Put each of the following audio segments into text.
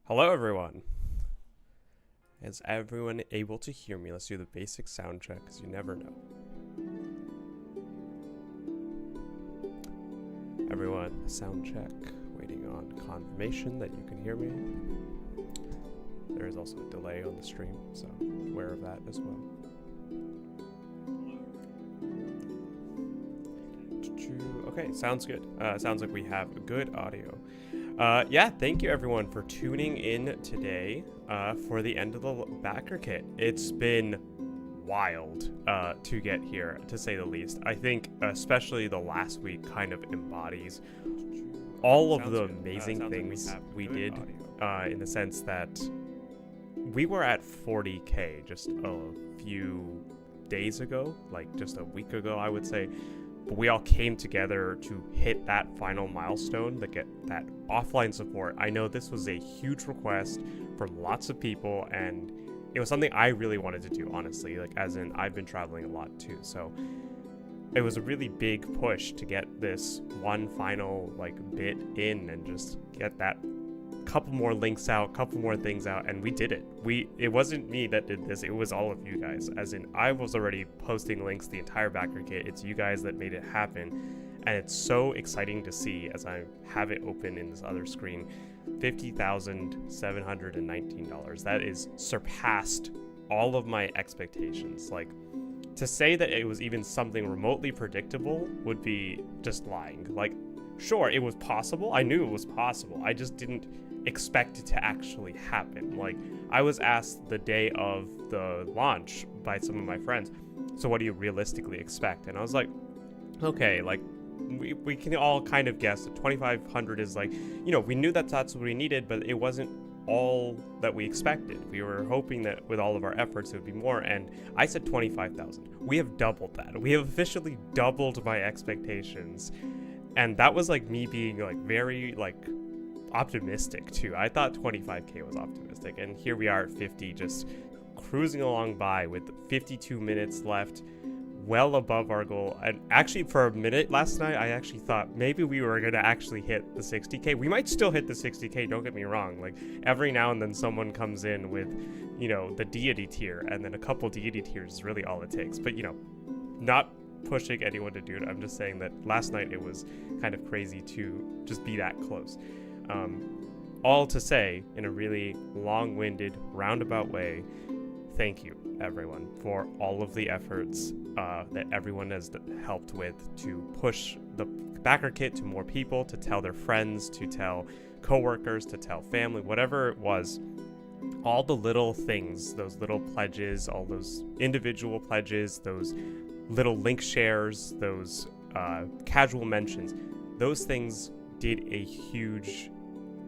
Hello, everyone. Is everyone able to hear me? Let's do the basic sound check, because you never know. Everyone, sound check. Waiting on confirmation that you can hear me. There is also a delay on the stream, so aware of that as well. Okay, sounds good. Sounds like we have good audio. Yeah, thank you everyone for tuning in today for the end of the Backerkit. It's been wild to get here, to say the least. I think especially the last week kind of embodies all of the amazing things we did in the sense that we were at 40K just a few days ago, like just a week ago, I would say. But we all came together to hit that final milestone to get that offline support. I know this was a huge request from lots of people, and it was something I really wanted to do, honestly. Like, as in, I've been traveling a lot too, so it was a really big push to get this one final bit in and just get that couple more links out, couple more things out, and we did it. It wasn't me that did this, it was all of you guys. As in, I was already posting links the entire Backerkit. It's you guys that made it happen, and it's so exciting to see as I have it open in this other screen. $50,719. That is surpassed all of my expectations. Like, to say that it was even something remotely predictable would be just lying. Like, sure, it was possible. I knew it was possible. I just didn't expect it to actually happen. Like, I was asked the day of the launch by some of my friends, so what do you realistically expect? And I was like, okay, like, we can all kind of guess that 2,500 is like, we knew that that's what we needed, but it wasn't all that we expected. We were hoping that with all of our efforts it would be more, and I said 25,000. We have doubled that. We have officially doubled my expectations. And that was like me being very optimistic too. I thought 25K was optimistic, and here we are at 50, just cruising along by with 52 minutes left, well above our goal. And actually, for a minute last night, I actually thought maybe we were gonna actually hit the 60K. We might still hit the 60K, don't get me wrong. Like, every now and then someone comes in with, the deity tier, and then a couple deity tiers is really all it takes. But not pushing anyone to do it. I'm just saying that last night it was kind of crazy to just be that close. All to say, in a really long-winded, roundabout way, thank you, everyone, for all of the efforts that everyone has helped with to push the Backerkit to more people, to tell their friends, to tell coworkers, to tell family, whatever it was. All the little things, those little pledges, all those individual pledges, those little link shares, those casual mentions, those things did a huge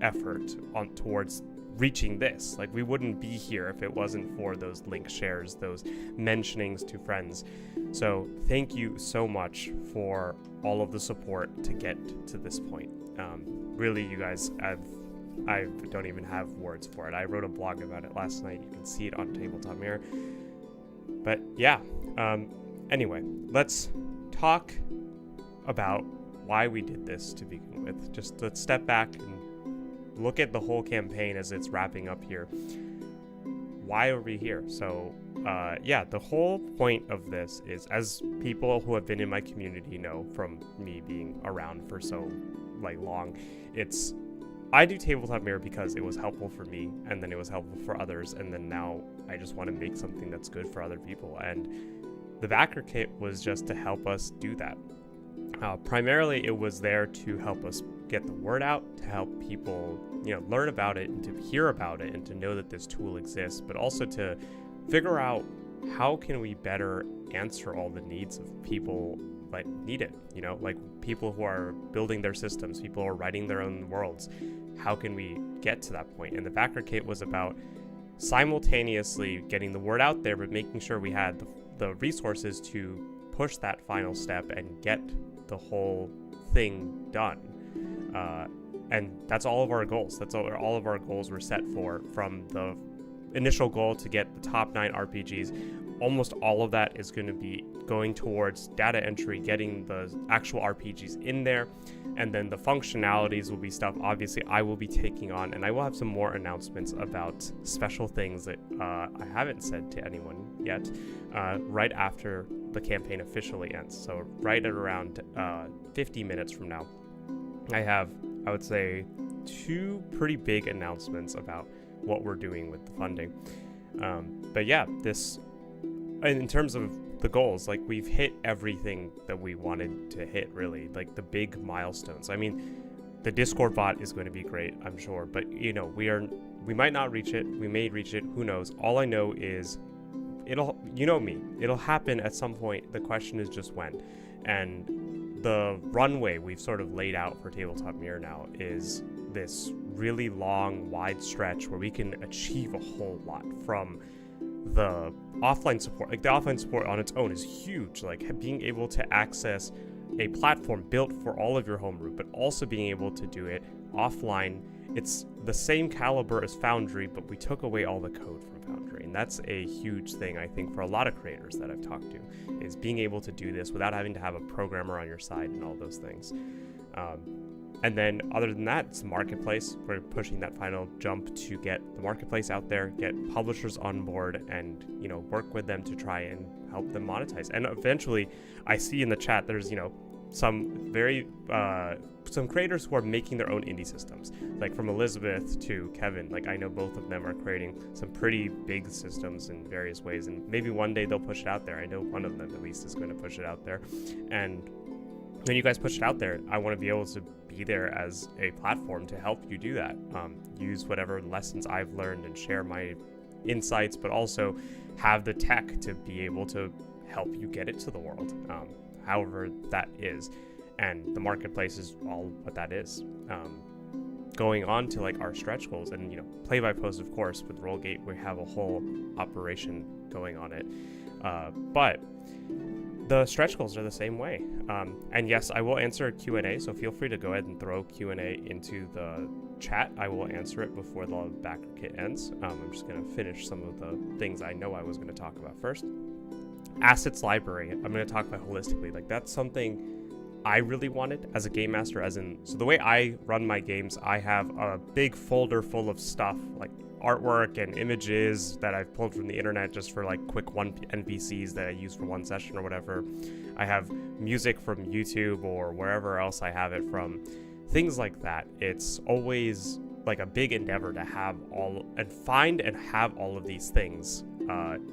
effort towards reaching this. Like, we wouldn't be here if it wasn't for those link shares, those mentionings to friends. So thank you so much for all of the support to get to this point. Really, you guys, I don't even have words for it. I wrote a blog about it last night. You can see it on Tabletop Mirror. But yeah, anyway, let's talk about why we did this to begin with. Just let's step back and look at the whole campaign as it's wrapping up here. Why are we here? So, yeah, the whole point of this is, as people who have been in my community know from me being around for so long, I do Tabletop Mirror because it was helpful for me, and then it was helpful for others, and then now I just want to make something that's good for other people. And the Backerkit was just to help us do that. Primarily, it was there to help us get the word out, to help people, learn about it and to hear about it and to know that this tool exists, but also to figure out how can we better answer all the needs of people that need it, like people who are building their systems, people who are writing their own worlds. How can we get to that point? And the Backerkit was about simultaneously getting the word out there, but making sure we had the resources to push that final step and get the whole thing done. And that's all of our goals. That's all of our goals were set for, from the initial goal to get the top 9 RPGs. almost all of that is going to be going towards data entry, getting the actual RPGs in there, and then the functionalities will be stuff obviously I will be taking on, and I will have some more announcements about special things that I haven't said to anyone yet right after the campaign officially ends. So right at around 50 minutes from now, I would say 2 pretty big announcements about what we're doing with the funding. But yeah, in terms of the goals, like, we've hit everything that we wanted to hit, really, like the big milestones. I mean, the Discord bot is going to be great, I'm sure, but we might not reach it, we may reach it, who knows. All I know is it'll happen at some point. The question is just when. And the runway we've sort of laid out for Tabletop Mirror now is this really long, wide stretch where we can achieve a whole lot from the offline support. Like, the offline support on its own is huge, like being able to access a platform built for all of your homebrew, but also being able to do it offline. It's the same caliber as Foundry, but we took away all the code from Foundry, and that's a huge thing, I think, for a lot of creators that I've talked to, is being able to do this without having to have a programmer on your side and all those things. And then other than that, it's the marketplace. We're pushing that final jump to get the marketplace out there, get publishers on board, and work with them to try and help them monetize. And eventually, I see in the chat there's some creators who are making their own indie systems, like from Elizabeth to Kevin. Like, I know both of them are creating some pretty big systems in various ways, and maybe one day they'll push it out there. I know one of them at least is going to push it out there. And when you guys push it out there, I want to be able to be there as a platform to help you do that. Use whatever lessons I've learned and share my insights, but also have the tech to be able to help you get it to the world, however that is. And the marketplace is all what that is. Going on to like our stretch goals, and play by post, of course, with Rollgate, we have a whole operation going on it. But the stretch goals are the same way. And yes, I will answer a Q&A, so feel free to go ahead and throw Q&A into the chat. I will answer it before the Backerkit ends. I'm just going to finish some of the things I know I was going to talk about first. Assets library, I'm going to talk about holistically. Like, that's something I really wanted as a game master, so the way I run my games, I have a big folder full of stuff, like artwork and images that I've pulled from the internet just for like quick NPCs that I use for one session or whatever. I have music from YouTube or wherever else I have it from, things like that. It's always like a big endeavor to have find and have all of these things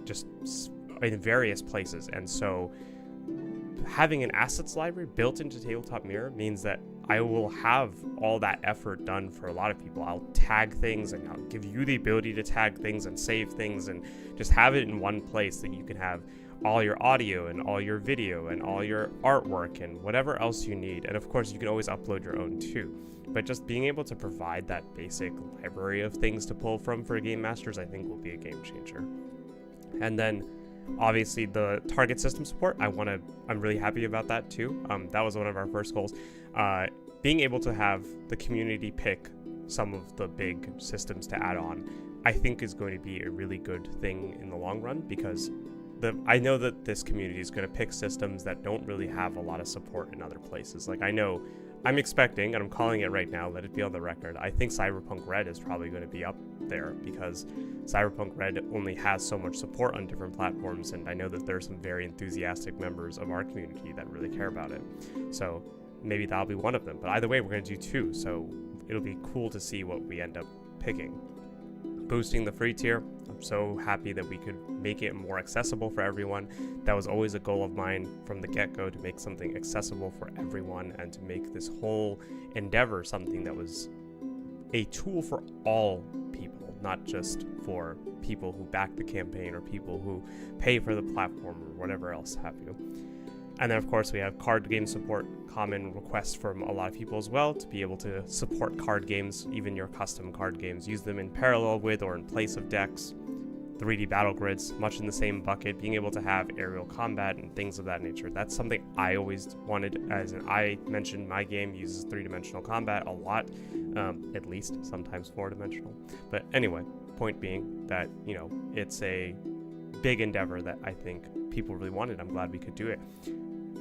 just in various places. And so having an assets library built into Tabletop Mirror means that I will have all that effort done for a lot of people. I'll tag things, and I'll give you the ability to tag things and save things, and just have it in one place that you can have all your audio and all your video and all your artwork and whatever else you need. And of course, you can always upload your own too. But just being able to provide that basic library of things to pull from for game masters, I think will be a game changer. And then obviously the target system support, I'm really happy about that too. That was one of our first goals. Being able to have the community pick some of the big systems to add on, I think is going to be a really good thing in the long run, because I know that this community is going to pick systems that don't really have a lot of support in other places. Like, I'm expecting, and I'm calling it right now, let it be on the record, I think Cyberpunk Red is probably going to be up there, because Cyberpunk Red only has so much support on different platforms, and I know that there are some very enthusiastic members of our community that really care about it. So maybe that'll be one of them. But either way, we're going to do 2, so it'll be cool to see what we end up picking. Boosting the free tier, I'm so happy that we could make it more accessible for everyone. That was always a goal of mine from the get-go, to make something accessible for everyone and to make this whole endeavor something that was a tool for all people, not just for people who back the campaign or people who pay for the platform or whatever else have you. And then, of course, we have card game support, common requests from a lot of people as well, to be able to support card games, even your custom card games, use them in parallel with or in place of decks. 3D battle grids, much in the same bucket, being able to have aerial combat and things of that nature. That's something I always wanted, I mentioned my game uses 3-dimensional combat a lot, at least, sometimes 4-dimensional. But anyway, point being that, it's a big endeavor that I think people really wanted. I'm glad we could do it.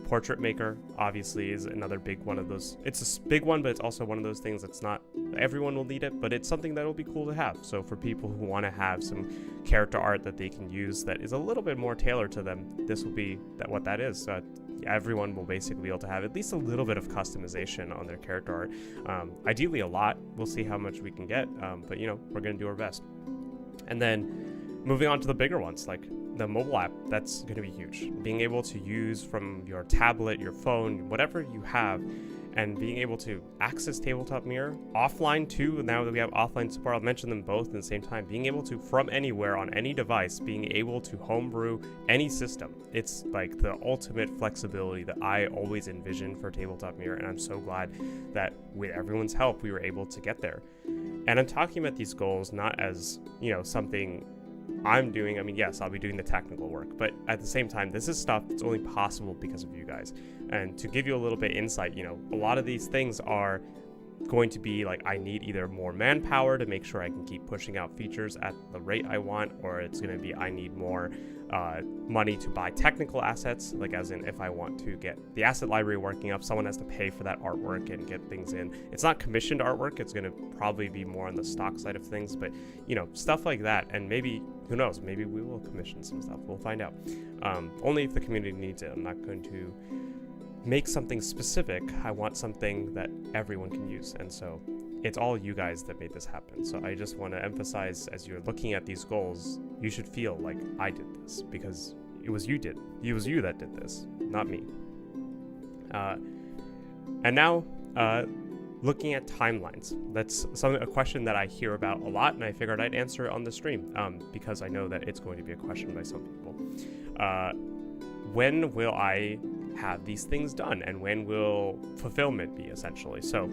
Portrait Maker obviously is another big one of those. It's a big one, but it's also one of those things that's not everyone will need it, but it's something that'll be cool to have. So for people who want to have some character art that they can use that is a little bit more tailored to them, this will be what that is. Everyone will basically be able to have at least a little bit of customization on their character art. Ideally a lot. We'll see how much we can get, but we're going to do our best. And then moving on to the bigger ones, like the mobile app, that's going to be huge. Being able to use from your tablet, your phone, whatever you have, and being able to access Tabletop Mirror offline too. Now that we have offline support, I'll mention them both at the same time. Being able to, from anywhere on any device, being able to homebrew any system. It's like the ultimate flexibility that I always envisioned for Tabletop Mirror, and I'm so glad that with everyone's help we were able to get there. And I'm talking about these goals not as something I'm doing. I mean, yes, I'll be doing the technical work, but at the same time, this is stuff that's only possible because of you guys. And to give you a little bit of insight, a lot of these things are going to be like, I need either more manpower to make sure I can keep pushing out features at the rate I want, or it's going to be I need more money to buy technical assets, like as in if I want to get the asset library working up, someone has to pay for that artwork and get things in. It's not commissioned artwork, it's going to probably be more on the stock side of things, but stuff like that. And maybe, who knows, maybe we will commission some stuff, we'll find out. Only if the community needs it. I'm not going to make something specific. I want something that everyone can use, and so it's all you guys that made this happen. So I just want to emphasize, as you're looking at these goals, you should feel like I did this because it was you that did this, not me. And now looking at timelines, that's a question that I hear about a lot, and I figured I'd answer it on the stream because I know that it's going to be a question by some people. When will I have these things done, and when will fulfillment be, essentially? So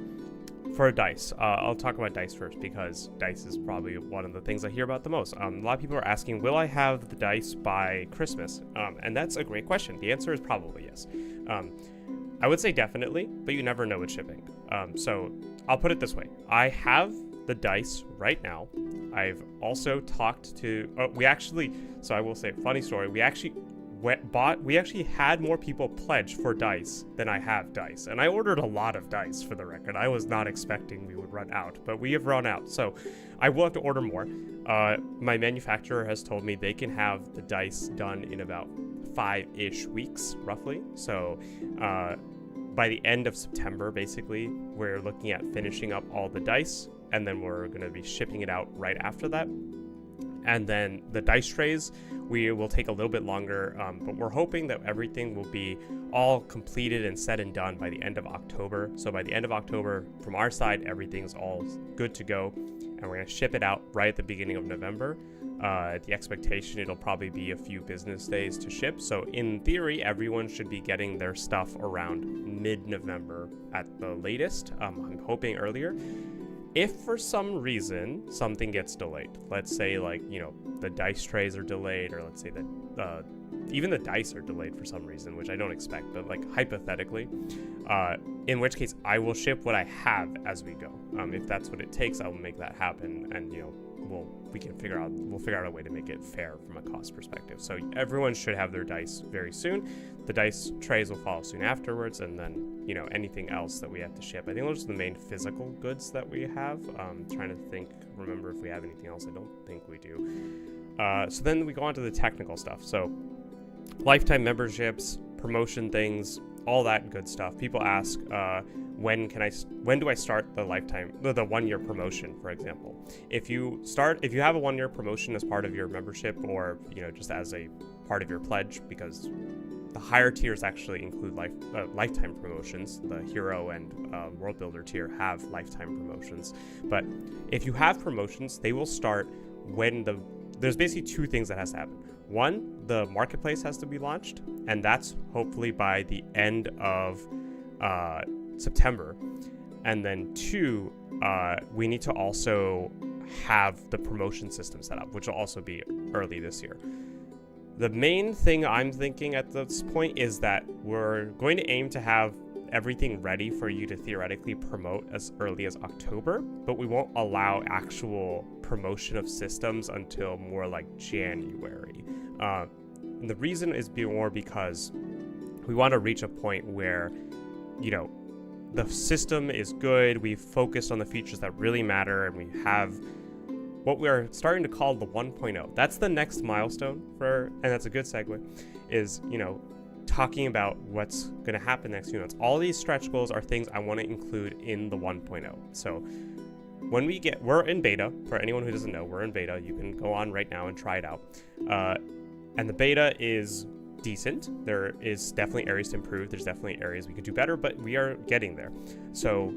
for dice, I'll talk about dice first because dice is probably one of the things I hear about the most. A lot of people are asking, will I have the dice by Christmas? And that's a great question. The answer is probably yes. I would say definitely, but you never know with shipping. So I'll put it this way. I have the dice right now. I've also talked to, so I will say, funny story, we actually had more people pledge for dice than I have dice, and I ordered a lot of dice, for the record. I was not expecting we would run out, but we have run out, so I will have to order more. My manufacturer has told me they can have the dice done in about 5-ish weeks, roughly. So by the end of September, basically, we're looking at finishing up all the dice, and then we're going to be shipping it out right after that. And then the dice trays, we will take a little bit longer, but we're hoping that everything will be all completed and said and done by the end of October. So by the end of October, from our side, everything's all good to go, and we're going to ship it out right at the beginning of November. The expectation, it'll probably be a few business days to ship. So in theory, everyone should be getting their stuff around mid-November at the latest. I'm hoping earlier. If for some reason something gets delayed, let's say the dice trays are delayed, or let's say that even the dice are delayed for some reason, which I don't expect, but hypothetically, in which case I will ship what I have as we go. If that's what it takes, I will make that happen, and we'll figure out a way to make it fair from a cost perspective. So everyone should have their dice very soon. The dice trays will follow soon afterwards, and then anything else that we have to ship. I think those are the main physical goods that we have. Trying to remember if we have anything else. I don't think we do. So then we go on to the technical stuff. So lifetime memberships, promotion things, all that good stuff. People ask, when do I start the 1-year promotion, for example? If you have a 1-year promotion as part of your membership, or just as a part of your pledge, because the higher tiers actually include lifetime promotions. The hero and world builder tier have lifetime promotions, but if you have promotions, they will start when there's basically 2 things that has to happen. One, the marketplace has to be launched, and that's hopefully by the end of September. And then 2, we need to also have the promotion system set up, which will also be early this year. The main thing I'm thinking at this point is that we're going to aim to have everything ready for you to theoretically promote as early as October, but we won't allow actual promotion of systems until more like January. And the reason is more because we want to reach a point where, you know, the system is good, we've focused on the features that really matter, and we have what we're starting to call the 1.0. That's the next milestone and that's a good segue, is, you know, talking about what's going to happen next few months. All these stretch goals are things I want to include in the 1.0. So when we're in beta, for anyone who doesn't know, we're in beta. You can go on right now and try it out. And the beta is decent. There is definitely areas to improve. There's definitely areas we could do better, but we are getting there. So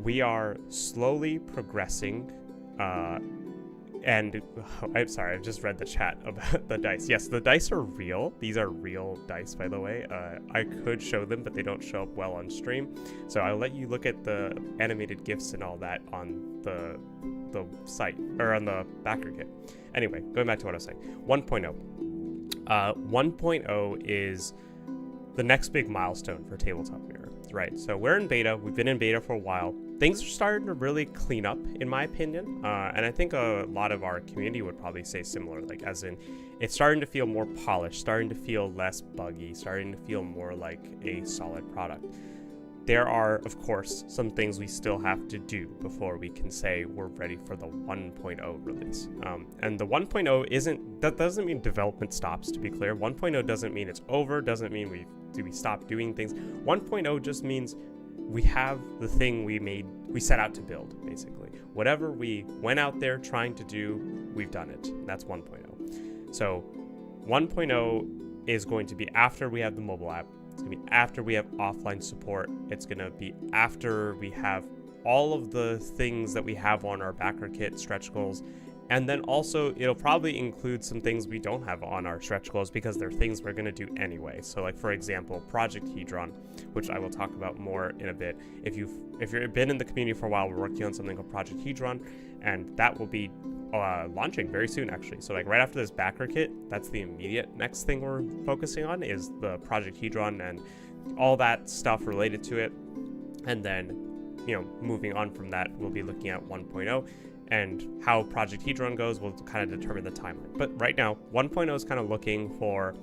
we are slowly progressing. And I'm sorry, I've just read the chat about the dice. Yes, the dice are real. These are real dice, by the way. I could show them, but they don't show up well on stream. So I'll let you look at the animated GIFs and all that on the site, or on the Backerkit. Anyway, going back to what I was saying. 1.0. 1.0 is the next big milestone for Tabletop Mirror, right? So we're in beta. We've been in beta for a while. Things are starting to really clean up, in my opinion. And I think a lot of our community would probably say similar, like as in it's starting to feel more polished, starting to feel less buggy, starting to feel more like a solid product. There are, of course, some things we still have to do before we can say we're ready for the 1.0 release. And the 1.0 that doesn't mean development stops, to be clear. 1.0 doesn't mean it's over, doesn't mean we stop doing things. 1.0 just means we have the thing we set out to build, basically. Whatever we went out there trying to do, we've done it. That's 1.0. So 1.0 is going to be after we have the mobile app. It's going to be after we have offline support. It's going to be after we have all of the things that we have on our Backerkit stretch goals. And then also, it'll probably include some things we don't have on our stretch goals because they're things we're going to do anyway. So like, for example, Project Hedron, which I will talk about more in a bit. If you've been in the community for a while, we're working on something called Project Hedron, and that will be launching very soon, actually. So like right after this Backerkit, that's the immediate next thing we're focusing on, is the Project Hedron and all that stuff related to it. And then, you know, moving on from that, we'll be looking at 1.0. And how Project Hedron goes will kind of determine the timeline. But right now, 1.0 is kind of looking for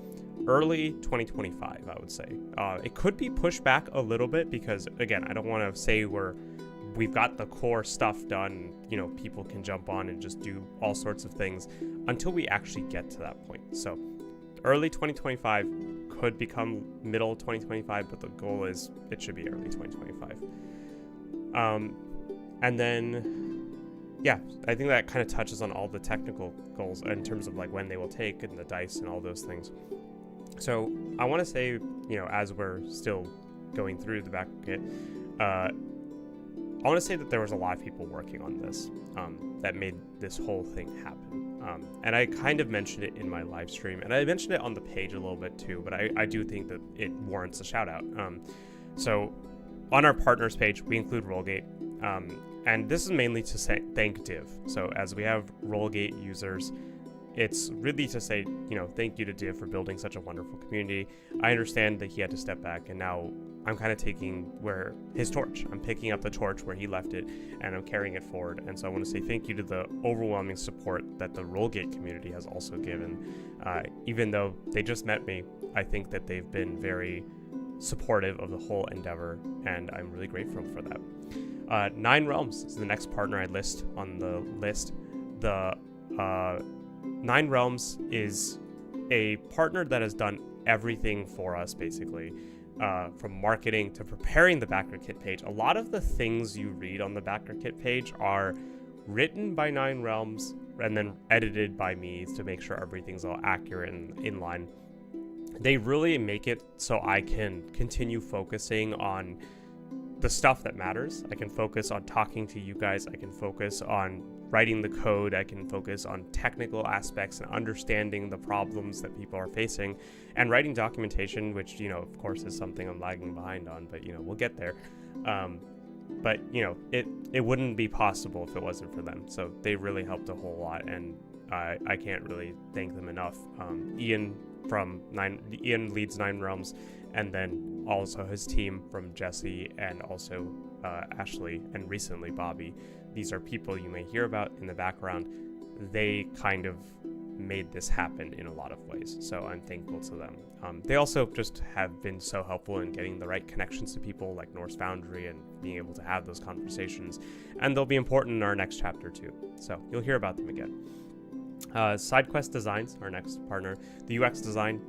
early 2025, I would say. It could be pushed back a little bit because, again, I don't want to say we've got the core stuff done. You know, people can jump on and just do all sorts of things until we actually get to that point. So early 2025 could become middle 2025, but the goal is it should be early 2025. And then... yeah, I think that kind of touches on all the technical goals in terms of like when they will take and the dice and all those things. So I want to say, you know, as we're still going through the Backerkit, I want to say that there was a lot of people working on this that made this whole thing happen. And I kind of mentioned it in my live stream, and I mentioned it on the page a little bit too, but I do think that it warrants a shout out. So on our partners page, we include Rollgate. And this is mainly to say thank Div. So as we have Rollgate users, it's really to say, you know, thank you to Div for building such a wonderful community. I understand that he had to step back, and now I'm kind of taking his torch. I'm picking up the torch where he left it, and I'm carrying it forward. And so I want to say thank you to the overwhelming support that the Rollgate community has also given. Even though they just met me, I think that they've been very supportive of the whole endeavor, and I'm really grateful for that. 9 Realms is the next partner I list on the list. The 9 Realms is a partner that has done everything for us, basically, from marketing to preparing the Backerkit page. A lot of the things you read on the Backerkit page are written by 9 Realms and then edited by me to make sure everything's all accurate and in line. They really make it so I can continue focusing on the stuff that matters. I can focus on talking to you guys. I can focus on writing the code. I can focus on technical aspects and understanding the problems that people are facing, and writing documentation, which, you know, of course is something I'm lagging behind on, but, you know, we'll get there. But, you know, it wouldn't be possible if it wasn't for them. So they really helped a whole lot, and I can't really thank them enough. Ian Ian leads Nine Realms, and then also his team from Jesse and also Ashley and recently Bobby. These are people you may hear about in the background. They kind of made this happen in a lot of ways, so I'm thankful to them. They also just have been so helpful in getting the right connections to people like Norse Foundry and being able to have those conversations, and they'll be important in our next chapter too, so you'll hear about them again. SideQuest Designs, our next partner. The UX design,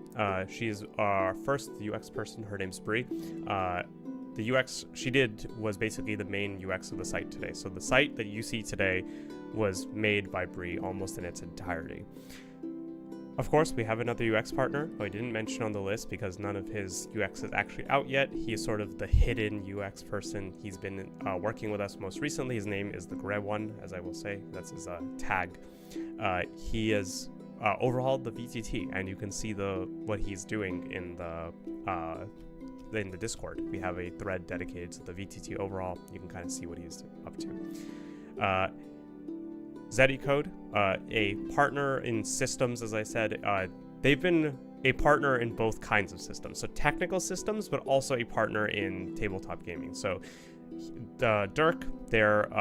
she is our first UX person. Her name's Bree. The UX she did was basically the main UX of the site today. So the site that you see today was made by Bree almost in its entirety. Of course, we have another UX partner who I didn't mention on the list because none of his UX is actually out yet. He is sort of the hidden UX person. He's been working with us most recently. His name is the Gray One, as I will say. That's his tag. He has overhauled the VTT, and you can see what he's doing in the Discord. We have a thread dedicated to the VTT overhaul. You can kind of see what he's up to. Code, a partner in systems, as I said. They've been a partner in both kinds of systems, so technical systems, but also a partner in tabletop gaming. So Dirk, their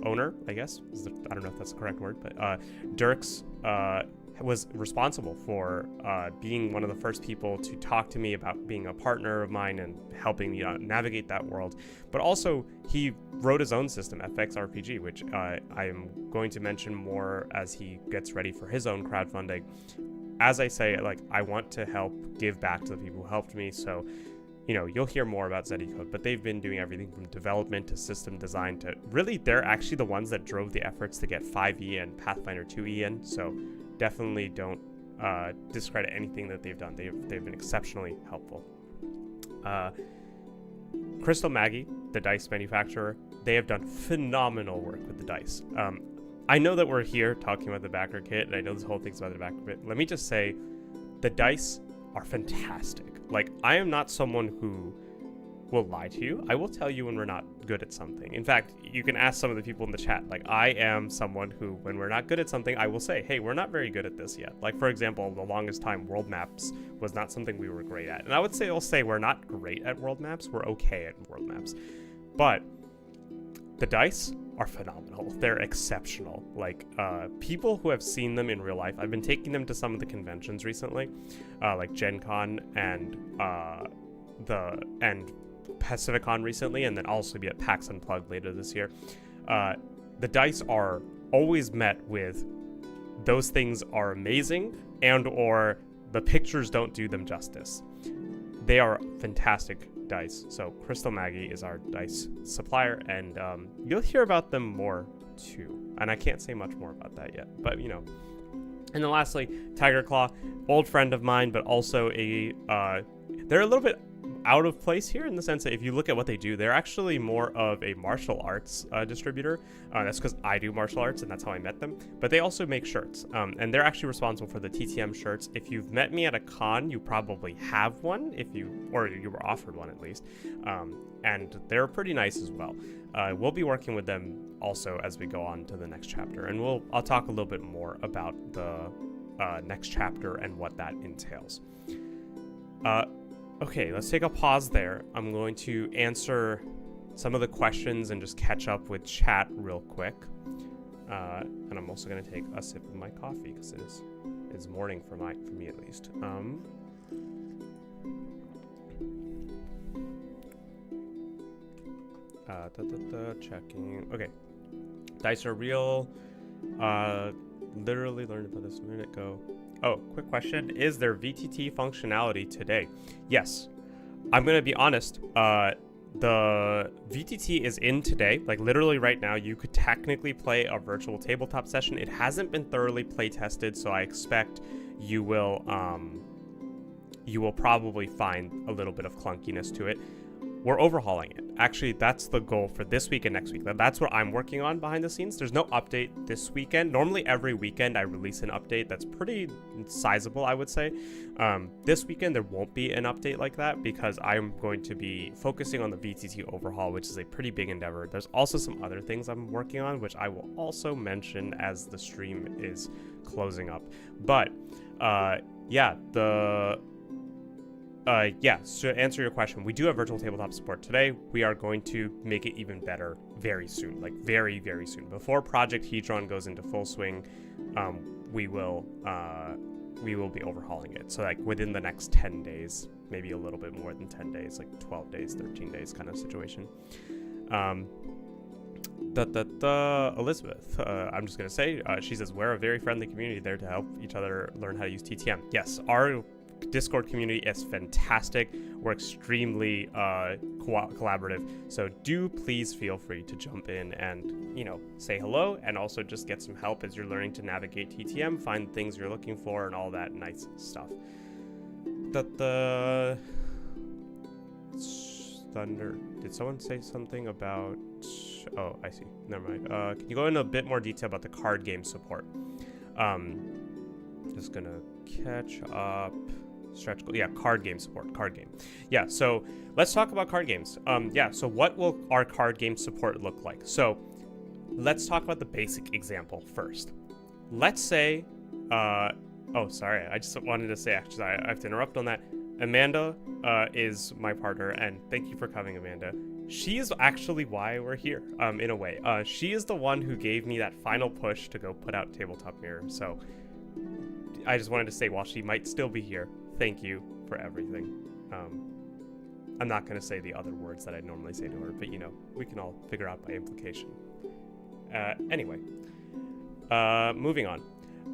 owner, I guess, I don't know if that's the correct word, but Dirk's was responsible for being one of the first people to talk to me about being a partner of mine and helping me navigate that world. But also, he wrote his own system, FX RPG, which I am going to mention more as he gets ready for his own crowdfunding. As I say, like, I want to help give back to the people who helped me, so you'll hear more about Code, but they've been doing everything from development to system design to really, they're actually the ones that drove the efforts to get 5e and Pathfinder 2e in, so definitely don't discredit anything that they've done. They've been exceptionally helpful. Crystal Maggie, the dice manufacturer, they have done phenomenal work with the dice. I know that we're here talking about the Backerkit, and I know this whole thing's about the Backerkit. Let me just say, the dice are fantastic. Like, I am not someone who will lie to you. I will tell you when we're not good at something. In fact, you can ask some of the people in the chat. Like, I am someone who, when we're not good at something, I will say, hey, we're not very good at this yet. Like, for example, the longest time, world maps was not something we were great at. And I would say, I'll say we're not great at world maps. We're okay at world maps. But the dice are phenomenal. They're exceptional. Like, people who have seen them in real life, I've been taking them to some of the conventions recently, like Gen Con and Pacificon recently, and then also be at PAX Unplugged later this year. The dice are always met with, those things are amazing, and or the pictures don't do them justice. They are fantastic dice. So Crystal Maggie is our dice supplier, and you'll hear about them more too. And I can't say much more about that yet, but And then lastly, Tiger Claw, old friend of mine, but also they're a little bit out of place here in the sense that if you look at what they do, they're actually more of a martial arts distributor. That's because I do martial arts and that's how I met them. But they also make shirts, and they're actually responsible for the TTM shirts. If you've met me at a con, you probably have one, or you were offered one at least, and they're pretty nice as well. We'll be working with them also as we go on to the next chapter, and I'll talk a little bit more about the next chapter and what that entails. Okay, let's take a pause there. I'm going to answer some of the questions and just catch up with chat real quick. And I'm also going to take a sip of my coffee because it's morning for me at least. Checking. Okay. Dice are real. Literally learned about this a minute ago. Oh, quick question. Is there VTT functionality today? Yes. I'm going to be honest. The VTT is in today. Like, literally right now, you could technically play a virtual tabletop session. It hasn't been thoroughly play tested, so I expect you will probably find a little bit of clunkiness to it. We're overhauling it. Actually, that's the goal for this week and next week. That's what I'm working on behind the scenes. There's no update this weekend. Normally, every weekend I release an update that's pretty sizable, I would say. This weekend, there won't be an update like that because I'm going to be focusing on the VTT overhaul, which is a pretty big endeavor. There's also some other things I'm working on, which I will also mention as the stream is closing up. But yeah, so to answer your question, we do have virtual tabletop support today. We are going to make it even better very soon, like very, very soon. Before Project Hedron goes into full swing, we will be overhauling it. So like within the next 10 days, maybe a little bit more than 10 days, like 12 days, 13 days kind of situation. Elizabeth, I'm just going to say, she says, we're a very friendly community there to help each other learn how to use TTM. Yes, our Discord community is fantastic. We're extremely collaborative. So do please feel free to jump in and, you know, say hello and also just get some help as you're learning to navigate TTM, find things you're looking for and all that nice stuff. Thunder. Did someone say something about... Oh, I see. Never mind. Can you go into a bit more detail about the card game support? Just gonna catch up. Stretch goal. Yeah, card game support. Card game. Yeah, so let's talk about card games. So what will our card game support look like? So let's talk about the basic example first. Let's say... oh, sorry. I just wanted to say, actually, I have to interrupt on that. Amanda is my partner, and thank you for coming, Amanda. She is actually why we're here, in a way. She is the one who gave me that final push to go put out Tabletop Mirror, so I just wanted to say, while she might still be here, thank you for everything. I'm not going to say the other words that I normally say to her, but, you know, we can all figure out by implication. Anyway, moving on.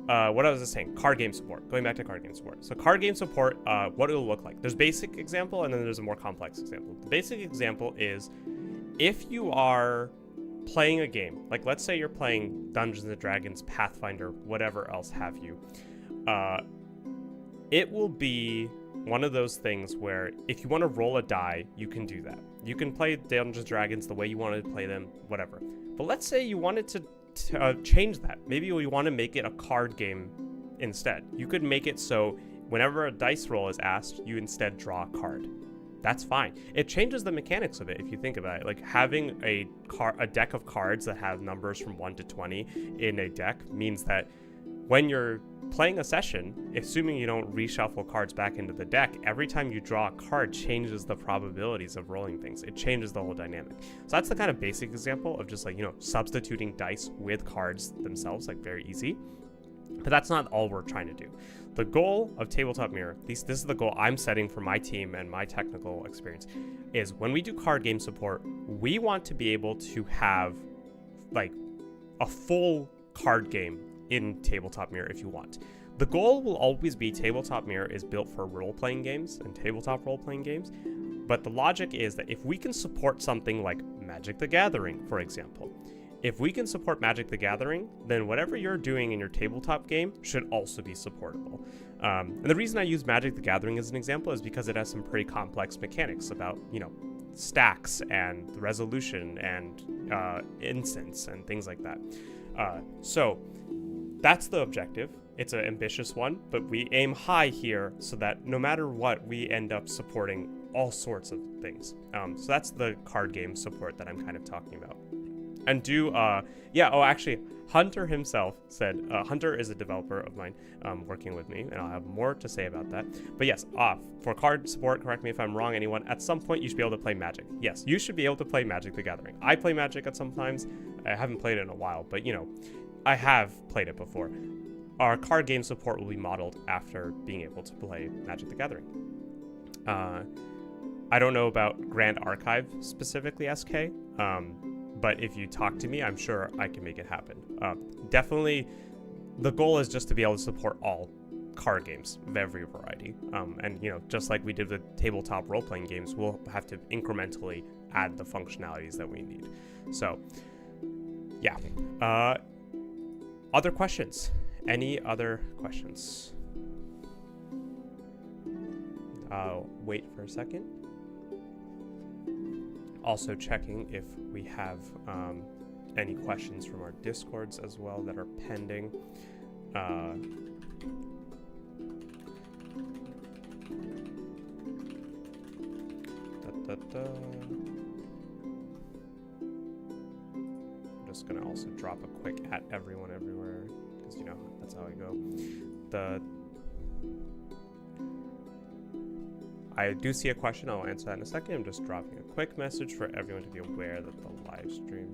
What I was just saying, card game support. Going back to card game support. So card game support, what it'll look like. There's basic example, and then there's a more complex example. The basic example is if you are playing a game, like let's say you're playing Dungeons & Dragons, Pathfinder, whatever else have you, it will be one of those things where if you want to roll a die, you can do that. You can play Dungeons & Dragons the way you want to play them, whatever. But let's say you wanted to change that. Maybe we want to make it a card game instead. You could make it so whenever a dice roll is asked, you instead draw a card. That's fine. It changes the mechanics of it if you think about it. Like having a deck of cards that have numbers from 1 to 20 in a deck means that when you're playing a session, assuming you don't reshuffle cards back into the deck, every time you draw a card changes the probabilities of rolling things. It changes the whole dynamic. So that's the kind of basic example of just like, you know, substituting dice with cards themselves, like very easy. But that's not all we're trying to do. The goal of Tabletop Mirror, at least this is the goal I'm setting for my team and my technical experience, is when we do card game support, we want to be able to have like a full card game in Tabletop Mirror if you want. The goal will always be Tabletop Mirror is built for role-playing games and tabletop role-playing games, but the logic is that if we can support something like Magic the Gathering, for example, if we can support Magic the Gathering, then whatever you're doing in your tabletop game should also be supportable. And the reason I use Magic the Gathering as an example is because it has some pretty complex mechanics about, you know, stacks and resolution and instants and things like that. So that's the objective. It's an ambitious one, but we aim high here so that no matter what, we end up supporting all sorts of things. So that's the card game support that I'm kind of talking about. And actually, Hunter himself said, Hunter is a developer of mine working with me, and I'll have more to say about that. But yes, for card support, correct me if I'm wrong, anyone, at some point you should be able to play Magic. Yes, you should be able to play Magic the Gathering. I play Magic at some times. I haven't played it in a while, but, you know, I have played it before. Our card game support will be modeled after being able to play Magic the Gathering. I don't know about Grand Archive specifically, SK, but if you talk to me, I'm sure I can make it happen. Definitely, the goal is just to be able to support all card games of every variety. And, you know, just like we did with tabletop role-playing games, we'll have to incrementally add the functionalities that we need. So, yeah. Other questions? Any other questions? I'll wait for a second. Also checking if we have any questions from our Discords as well that are pending. I'm just gonna also drop a quick at everyone everywhere, because, you know, that's how I go. I do see a question. I'll answer that in a second. I'm just dropping a quick message for everyone to be aware that the live stream.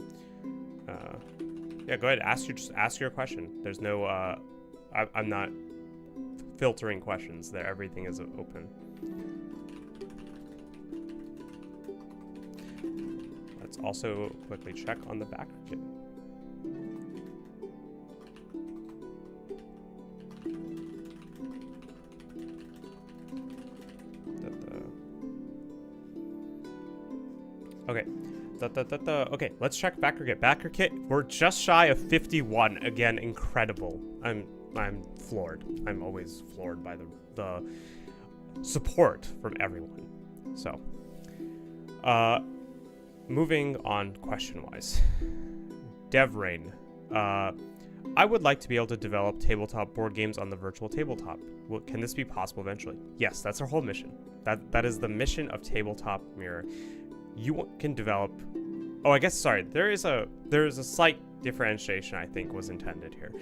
Yeah, go ahead. Just ask your question. There's no. I'm not filtering questions there. Everything is open. Let's also quickly check on the Backerkit. Okay. Okay, let's check Backerkit. Backerkit, we're just shy of 51. Again, incredible. I'm floored. I'm always floored by the support from everyone. So, moving on question-wise. DevRain. I would like to be able to develop tabletop board games on the virtual tabletop. Can this be possible eventually? Yes, that's our whole mission. That is the mission of Tabletop Mirror. You can develop. Oh, I guess sorry. There is a slight differentiation I think was intended here.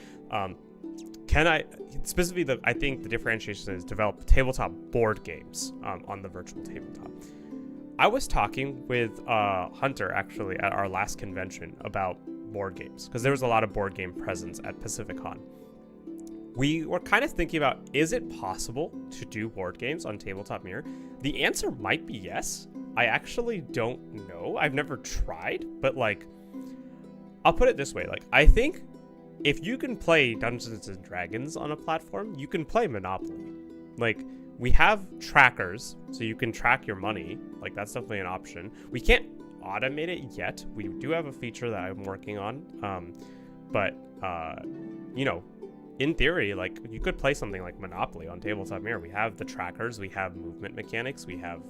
Can I specifically I think the differentiation is develop tabletop board games on the virtual tabletop. I was talking with Hunter actually at our last convention about board games because there was a lot of board game presence at PacificCon. We were kind of thinking about, is it possible to do board games on Tabletop Mirror? The answer might be yes. I actually don't know. I've never tried, but like, I'll put it this way. Like, I think if you can play Dungeons and Dragons on a platform, you can play Monopoly. Like, we have trackers, so you can track your money. Like, that's definitely an option. We can't automate it yet. We do have a feature that I'm working on. You know, in theory, like, you could play something like Monopoly on Tabletop Mirror. We have the trackers, we have movement mechanics, we have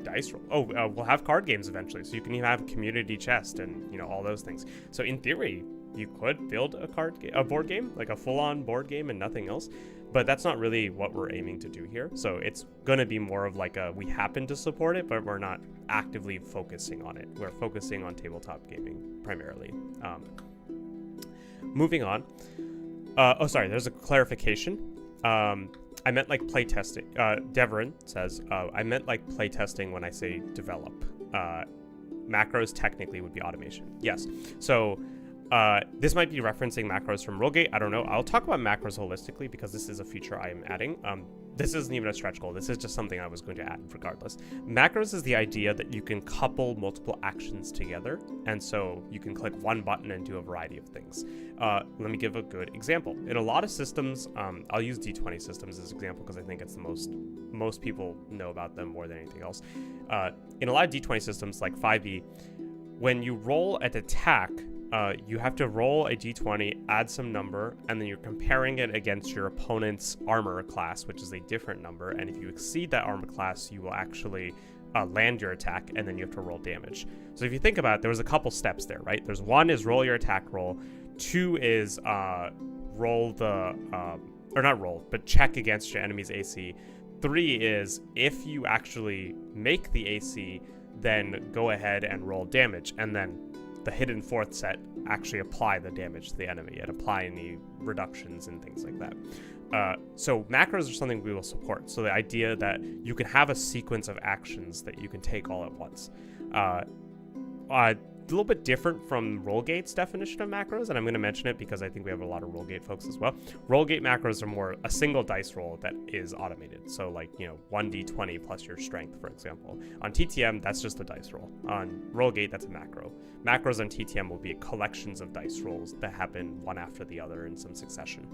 dice roll. We'll have card games eventually, so you can even have community chest and, you know, all those things. So in theory, you could build a board game, like a full-on board game and nothing else, but that's not really what we're aiming to do here. So it's going to be more of like we happen to support it, but we're not actively focusing on it. We're focusing on tabletop gaming primarily. Moving on. There's a clarification. I meant like playtesting. Devrin says, I meant like playtesting when I say develop. Macros technically would be automation. Yes. So this might be referencing macros from Rollgate. I don't know. I'll talk about macros holistically because this is a feature I am adding. This isn't even a stretch goal. This is just something I was going to add regardless. Macros is the idea that you can couple multiple actions together. And so you can click one button and do a variety of things. Let me give a good example. In a lot of systems, I'll use D20 systems as an example because I think it's the most people know about them more than anything else. In a lot of D20 systems like 5e, when you roll an attack, you have to roll a d20, add some number, and then you're comparing it against your opponent's armor class, which is a different number. And if you exceed that armor class, you will actually land your attack, and then you have to roll damage. So if you think about it, there was a couple steps there, right? There's one is roll your attack roll. Two is roll the, or not roll, but check against your enemy's AC. Three is if you actually make the AC, then go ahead and roll damage, and then the hidden fourth set actually apply the damage to the enemy and apply any reductions and things like that. So macros are something we will support. So the idea that you can have a sequence of actions that you can take all at once. A little bit different from Rollgate's definition of macros, and I'm going to mention it because I think we have a lot of Rollgate folks as well. Rollgate macros are more a single dice roll that is automated. So like, you know, 1d20 plus your strength, for example. On TTM, that's just a dice roll. On Rollgate, that's a macro. Macros on TTM will be collections of dice rolls that happen one after the other in some succession.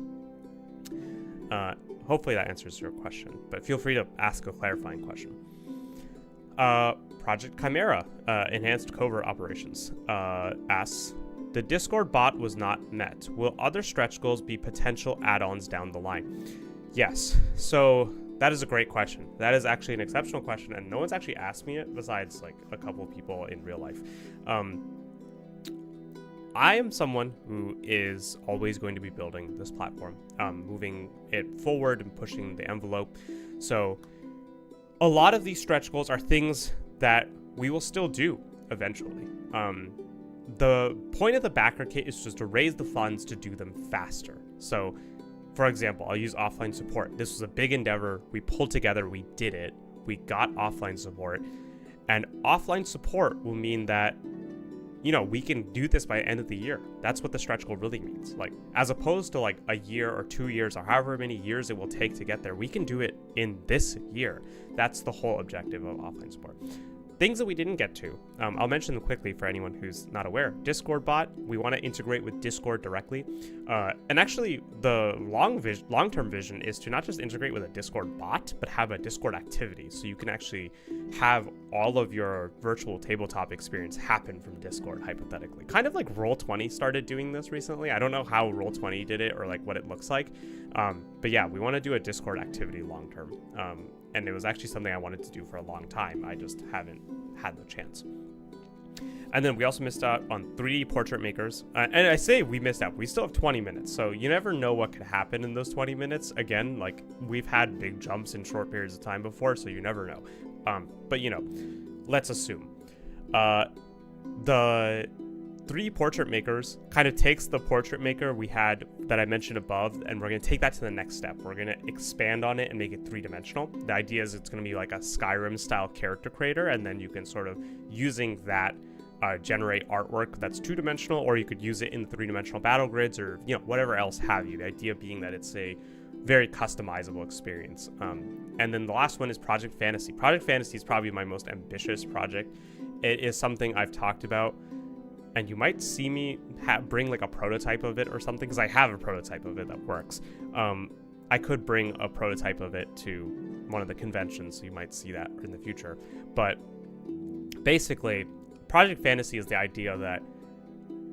Hopefully that answers your question, but feel free to ask a clarifying question. Project Chimera, Enhanced Covert Operations, asks, the Discord bot was not met. Will other stretch goals be potential add-ons down the line? Yes. So that is a great question. That is actually an exceptional question, and no one's actually asked me it besides like a couple of people in real life. I am someone who is always going to be building this platform, moving it forward and pushing the envelope. So a lot of these stretch goals are things that we will still do eventually. The point of the Backerkit is just to raise the funds to do them faster. So, for example, I'll use offline support. This was a big endeavor. We pulled together, we did it. we got offline support, and offline support will mean that, you know, we can do this by the end of the year. That's what the stretch goal really means. Like, as opposed to like a year or 2 years or however many years it will take to get there, we can do it in this year. That's the whole objective of offline support. Things that we didn't get to, I'll mention them quickly for anyone who's not aware. Discord bot, we want to integrate with Discord directly. And actually, the long-term vision is to not just integrate with a Discord bot, but have a Discord activity. So you can actually have all of your virtual tabletop experience happen from Discord, hypothetically. Kind of like Roll20 started doing this recently. I don't know how Roll20 did it or like what it looks like. But yeah, we want to do a Discord activity long-term. And it was actually something I wanted to do for a long time. I just haven't had the chance. And then we also missed out on 3D portrait makers. And I say we missed out. We still have 20 minutes. So you never know what could happen in those 20 minutes. Again, like, we've had big jumps in short periods of time before, so you never know. But, you know, let's assume. The 3D portrait makers kind of takes the portrait maker we had that I mentioned above, and we're going to take that to the next step. We're going to expand on it and make it three-dimensional. The idea is it's going to be like a Skyrim style character creator, and then you can sort of, using that, generate artwork that's two-dimensional, or you could use it in three-dimensional battle grids, or, you know, whatever else have you. The idea being that it's a very customizable experience. And then the last one is Project Fantasy. Project Fantasy is probably my most ambitious project. It is something I've talked about, and you might see me bring like a prototype of it or something, because I have a prototype of it that works. I could bring a prototype of it to one of the conventions, so you might see that in the future. But basically, Project Fantasy is the idea that,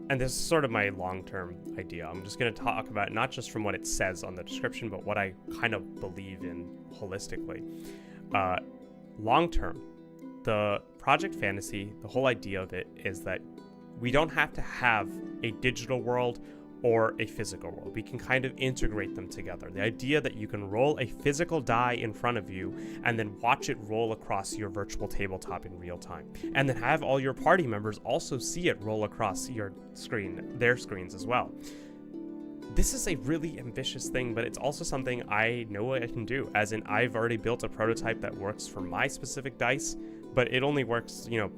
and this is sort of my long-term idea. I'm just going to talk about it not just from what it says on the description, but what I kind of believe in holistically. Long-term, the Project Fantasy, the whole idea of it is that we don't have to have a digital world or a physical world. We can kind of integrate them together. The idea that you can roll a physical die in front of you and then watch it roll across your virtual tabletop in real time. And then have all your party members also see it roll across your screen, their screens as well. This is a really ambitious thing, but it's also something I know I can do. As in, I've already built a prototype that works for my specific dice, but it only works, you know,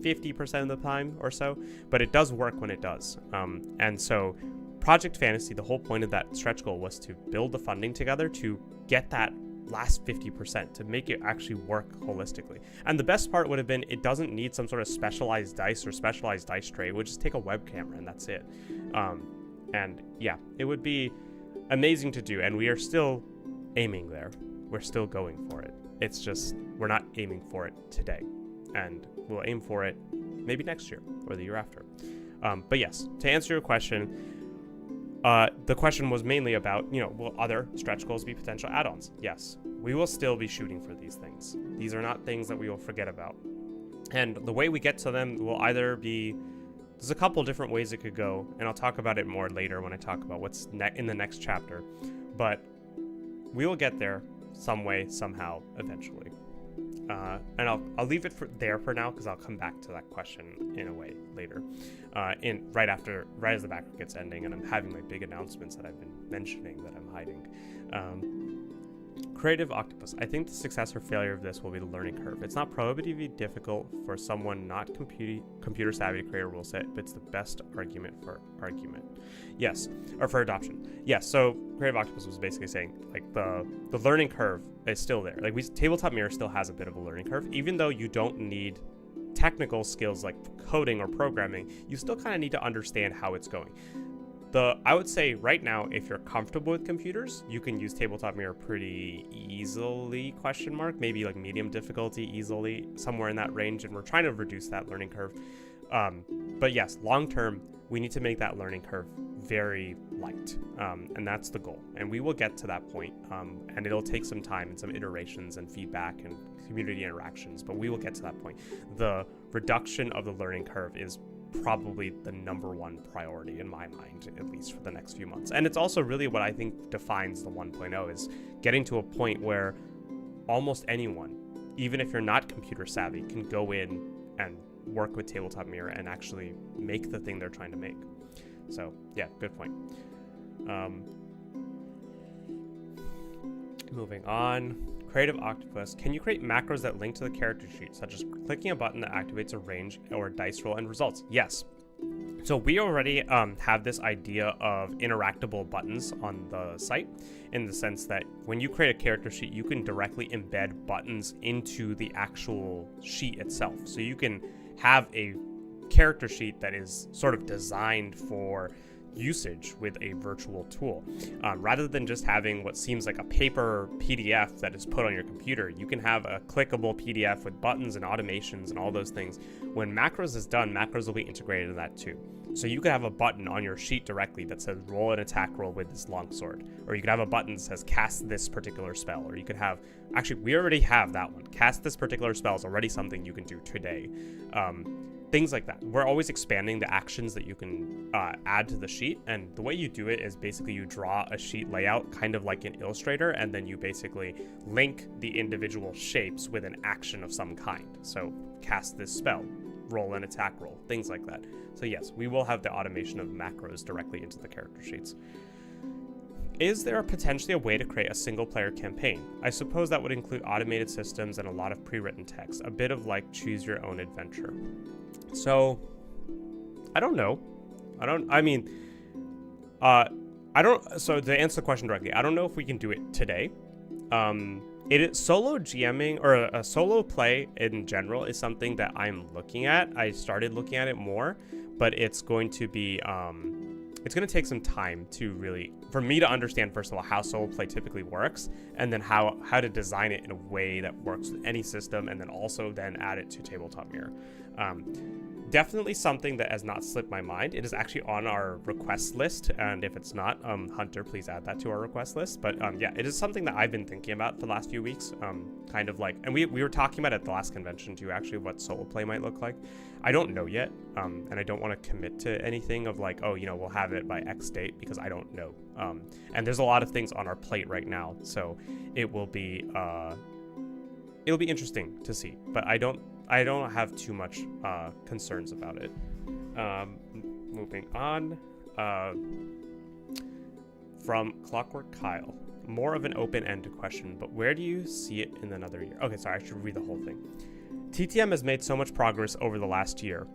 50% of the time or so, but it does work when it does. And so Project Fantasy, the whole point of that stretch goal was to build the funding together to get that last 50%, to make it actually work holistically. And the best part would have been, it doesn't need some sort of specialized dice or specialized dice tray. It would just take a web camera and that's it. And yeah, it would be amazing to do, and we are still aiming there. We're still going for it. It's just, we're not aiming for it today. And we'll aim for it maybe next year or the year after. But yes, to answer your question, the question was mainly about, you know, will other stretch goals be potential add-ons? Yes, we will still be shooting for these things. These are not things that we will forget about. And the way we get to them will either be, there's a couple different ways it could go, and I'll talk about it more later when I talk about what's in the next chapter. But we will get there some way, somehow, eventually. And I'll leave it there for now, because I'll come back to that question in a way later, right as the Backerkit's ending, and I'm having my big announcements that I've been mentioning that I'm hiding. Creative Octopus. I think the success or failure of this will be the learning curve. It's not prohibitively difficult for someone not computer savvy to create a rule set, but it's the best argument for argument. Yes, or for adoption. Yes, so Creative Octopus was basically saying, like, the learning curve is still there. Like, Tabletop Mirror still has a bit of a learning curve, even though you don't need technical skills like coding or programming. You still kind of need to understand how it's going. I would say right now, if you're comfortable with computers, you can use Tabletop Mirror pretty easily, maybe like medium difficulty easily, somewhere in that range, and we're trying to reduce that learning curve. But yes, long term, we need to make that learning curve very light, and that's the goal. And we will get to that point, and it'll take some time and some iterations and feedback and community interactions, but we will get to that point. The reduction of the learning curve is probably the #1 priority in my mind, at least for the next few months. And it's also really what I think defines the 1.0, is getting to a point where almost anyone, even if you're not computer savvy, can go in and work with Tabletop Mirror and actually make the thing they're trying to make. So yeah, good point. Moving on. Creative Octopus, can you create macros that link to the character sheet, such as clicking a button that activates a range or dice roll and results? Yes. So we already have this idea of interactable buttons on the site, in the sense that when you create a character sheet, you can directly embed buttons into the actual sheet itself. So you can have a character sheet that is sort of designed for usage with a virtual tool. Rather than just having what seems like a paper PDF that is put on your computer, you can have a clickable PDF with buttons and automations and all those things. When macros is done, macros will be integrated in that too. So you could have a button on your sheet directly that says roll an attack roll with this longsword, or you could have a button that says cast this particular spell, or you could have, actually we already have that one, cast this particular spell is already something you can do today. Things like that. We're always expanding the actions that you can add to the sheet, and the way you do it is basically you draw a sheet layout kind of like in Illustrator, and then you basically link the individual shapes with an action of some kind. So cast this spell, roll an attack roll, things like that. So yes, we will have the automation of macros directly into the character sheets. Is there potentially a way to create a single player campaign? I suppose that would include automated systems and a lot of pre-written text, a bit of like choose your own adventure. So I don't know. So to answer the question directly, I don't know if we can do it today. It is solo GMing, or a solo play in general, is something that I'm looking at. I started looking at it more, but it's going to be it's going to take some time to really, for me to understand, first of all, how solo play typically works, and then how to design it in a way that works with any system, and then also then add it to Tabletop Mirror. Definitely something that has not slipped my mind. It is actually on our request list, and if it's not, Hunter, please add that to our request list. But yeah, it is something that I've been thinking about for the last few weeks. Kind of like, and we were talking about at the last convention too, actually, what solo play might look like. I don't know yet, and I don't want to commit to anything of like, oh, we'll have it by X date, because I don't know. And there's a lot of things on our plate right now, so it will be it'll be interesting to see. But I don't have too much concerns about it. Moving on, from Clockwork Kyle, more of an open-ended question, but where do you see it in another year? Okay, sorry, I should read the whole thing. TTM has made so much progress over the last year.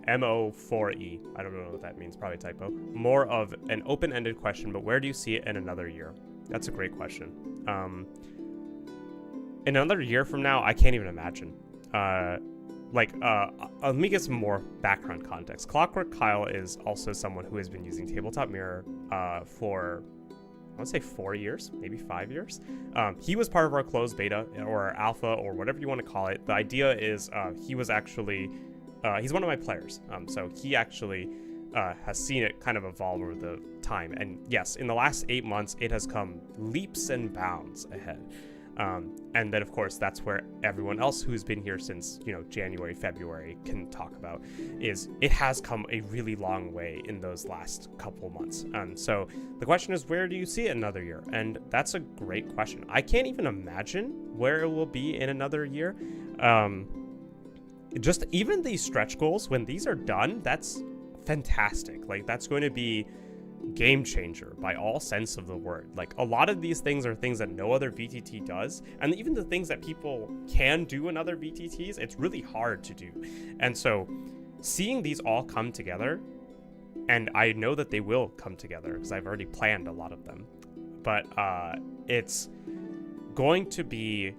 MO4E. I don't know what that means, probably a typo. More of an open-ended question, but where do you see it in another year? That's a great question. In another year from now, I can't even imagine. Let me get some more background context. Clockwork Kyle is also someone who has been using Tabletop Mirror for, I want to say 4 years, maybe 5 years. He was part of our closed beta or alpha or whatever you want to call it. The idea is he was actually, he's one of my players. So he actually has seen it kind of evolve over the time. And yes, in the last 8 months, it has come leaps and bounds ahead. And then, of course, that's where everyone else who's been here since, January, February can talk about, is it has come a really long way in those last couple months. So the question is, where do you see it another year? And that's a great question. I can't even imagine where it will be in another year. Just even these stretch goals, when these are done, that's fantastic. Like, that's going to be game changer by all sense of the word. Like, a lot of these things are things that no other VTT does, and even the things that people can do in other VTTs, it's really hard to do. And so seeing these all come together, and I know that they will come together because I've already planned a lot of them, but it's going to be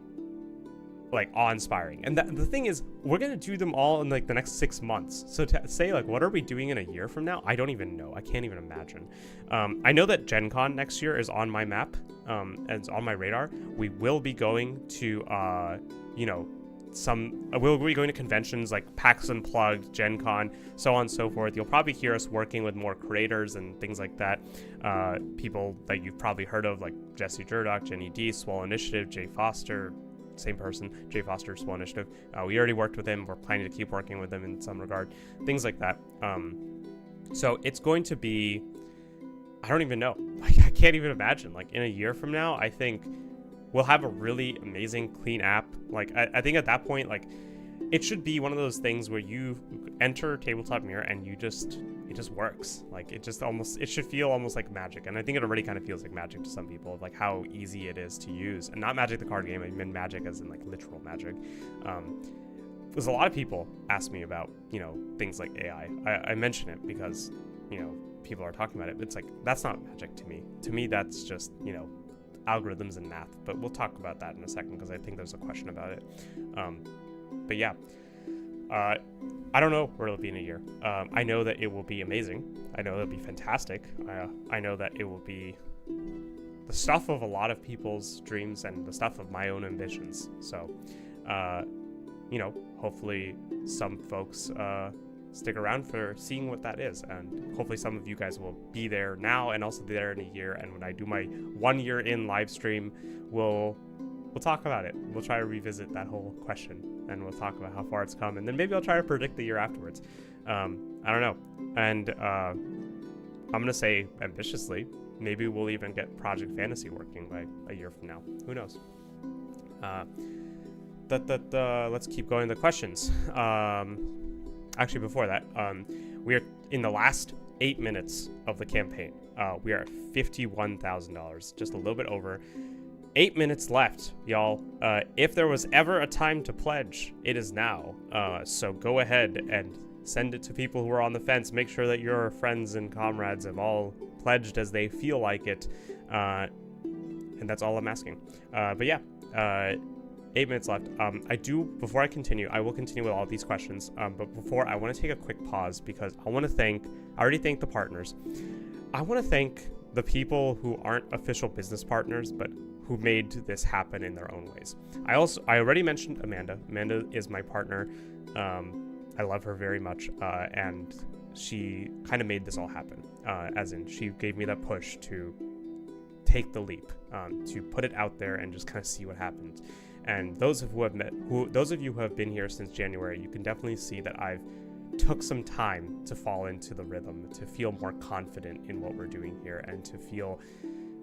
like awe-inspiring. And the thing is, we're gonna do them all in like the next 6 months. So to say like, what are we doing in a year from now? I don't even know. I can't even imagine. I know that Gen Con next year is on my map, and it's on my radar. We will be going to we'll be going to conventions like PAX Unplugged, Gen Con, so on and so forth. You'll probably hear us working with more creators and things like that. People that you've probably heard of, like Jesse Jurdock, Jenny D, Swell Initiative, Jay Foster, same person, Jay Foster, Swell Initiative. We already worked with him. We're planning to keep working with him in some regard. Things like that. So it's going to be, I don't even know. Like, I can't even imagine. Like, in a year from now, I think we'll have a really amazing, clean app. Like, I think at that point, like, it should be one of those things where you enter Tabletop Mirror and it just works. Like it should feel almost like magic. And I think it already kind of feels like magic to some people, like how easy it is to use. And not Magic the card game, I mean magic as in like literal magic. Because a lot of people ask me about, things like AI. I mention it because, people are talking about it. It's like, that's not magic to me. To me, that's just, algorithms and math. But we'll talk about that in a second because I think there's a question about it. But yeah, I don't know where it'll be in a year. I know that it will be amazing. I know it'll be fantastic. I know that it will be the stuff of a lot of people's dreams and the stuff of my own ambitions. So, hopefully some folks stick around for seeing what that is, and hopefully some of you guys will be there now and also there in a year. And when I do my 1 year in live stream, we'll talk about it. We'll try to revisit that whole question, and we'll talk about how far it's come, and then maybe I'll try to predict the year afterwards. I don't know. And I'm gonna say ambitiously, maybe we'll even get Project Fantasy working by a year from now. Who knows? Let's keep going to questions. Actually, before that, we are in the last 8 minutes of the campaign. We are at $51,000, just a little bit over. 8 minutes left, y'all. If there was ever a time to pledge, it is now. So go ahead and send it to people who are on the fence. Make sure that your friends and comrades have all pledged as they feel like it. And that's all I'm asking. But yeah, 8 minutes left. Before I continue, I will continue with all these questions. But before, I want to take a quick pause because I already thanked the partners. I want to thank the people who aren't official business partners, but who made this happen in their own ways. I already mentioned Amanda. Amanda is my partner. I love her very much. And she kind of made this all happen. As in, she gave me that push to take the leap, to put it out there and just kind of see what happens. And those of you who have been here since January, you can definitely see that I've took some time to fall into the rhythm, to feel more confident in what we're doing here, and to feel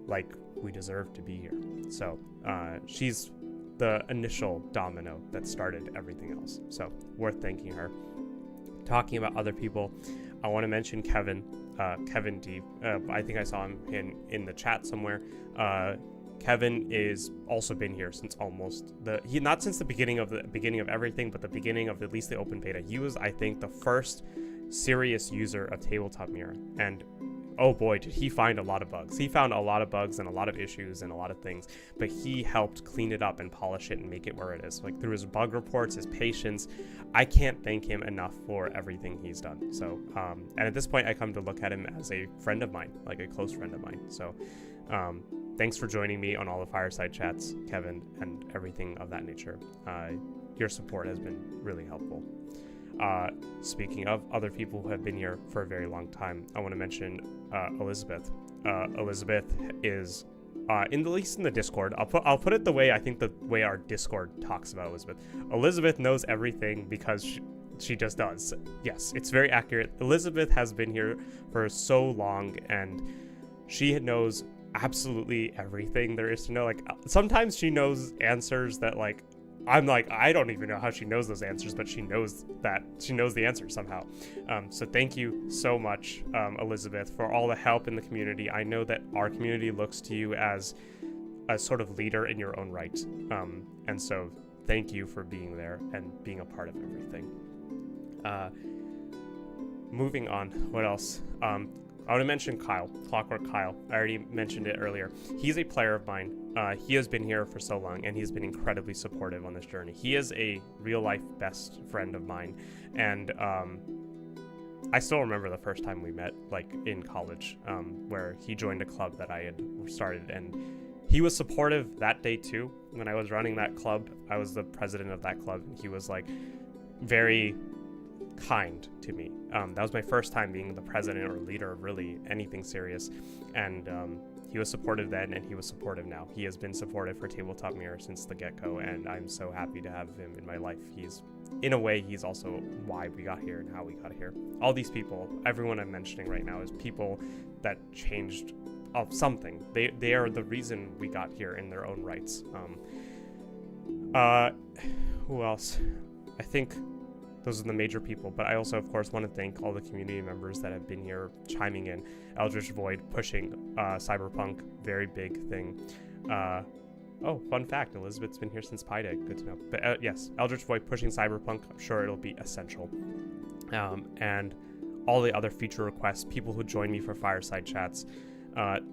like we deserve to be here. So she's the initial domino that started everything else. So worth thanking her. Talking about other people, I want to mention Kevin D. I think I saw him in the chat somewhere. Kevin is also been here since not since the beginning of everything, but the beginning of at least the open beta. He was, I think, the first serious user of Tabletop Mirror, and oh boy, did he find a lot of bugs. He found a lot of bugs and a lot of issues and a lot of things, but he helped clean it up and polish it and make it where it is. Like through his bug reports, his patience, I can't thank him enough for everything he's done. So, and at this point, I come to look at him as a friend of mine, like a close friend of mine. So, thanks for joining me on all the fireside chats, Kevin, and everything of that nature. Your support has been really helpful. Speaking of other people who have been here for a very long time, I want to mention Elizabeth. Elizabeth is at least in the Discord. I'll put it the way I think the way our Discord talks about Elizabeth. Elizabeth knows everything because she just does. Yes, it's very accurate. Elizabeth has been here for so long, and she knows absolutely everything there is to know. Like sometimes she knows answers that like I'm like, I don't even know how she knows those answers, but she knows the answer somehow. So thank you so much, Elizabeth, for all the help in the community. I know that our community looks to you as a sort of leader in your own right. And so thank you for being there and being a part of everything. Moving on, what else? I want to mention Kyle, Clockwork Kyle. I already mentioned it earlier. He's a player of mine. He has been here for so long, and he's been incredibly supportive on this journey. He is a real-life best friend of mine, and I still remember the first time we met, like in college, where he joined a club that I had started, and he was supportive that day too. When I was running that club, I was the president of that club, and he was like very kind to me. That was my first time being the president or leader of really anything serious, and he was supportive then, and he was supportive now. He has been supportive for Tabletop Mirror since the get-go, and I'm so happy to have him in my life. In a way, he's also why we got here and how we got here. All these people, everyone I'm mentioning right now, is people that changed of something. They are the reason we got here in their own rights. Who else? I think those are the major people, but I also, of course, want to thank all the community members that have been here chiming in. Eldritch Void pushing Cyberpunk, very big thing. Oh, fun fact, Elizabeth's been here since Pi Day. Good to know. But yes, Eldritch Void pushing Cyberpunk, I'm sure it'll be essential. And all the other feature requests, people who join me for fireside chats,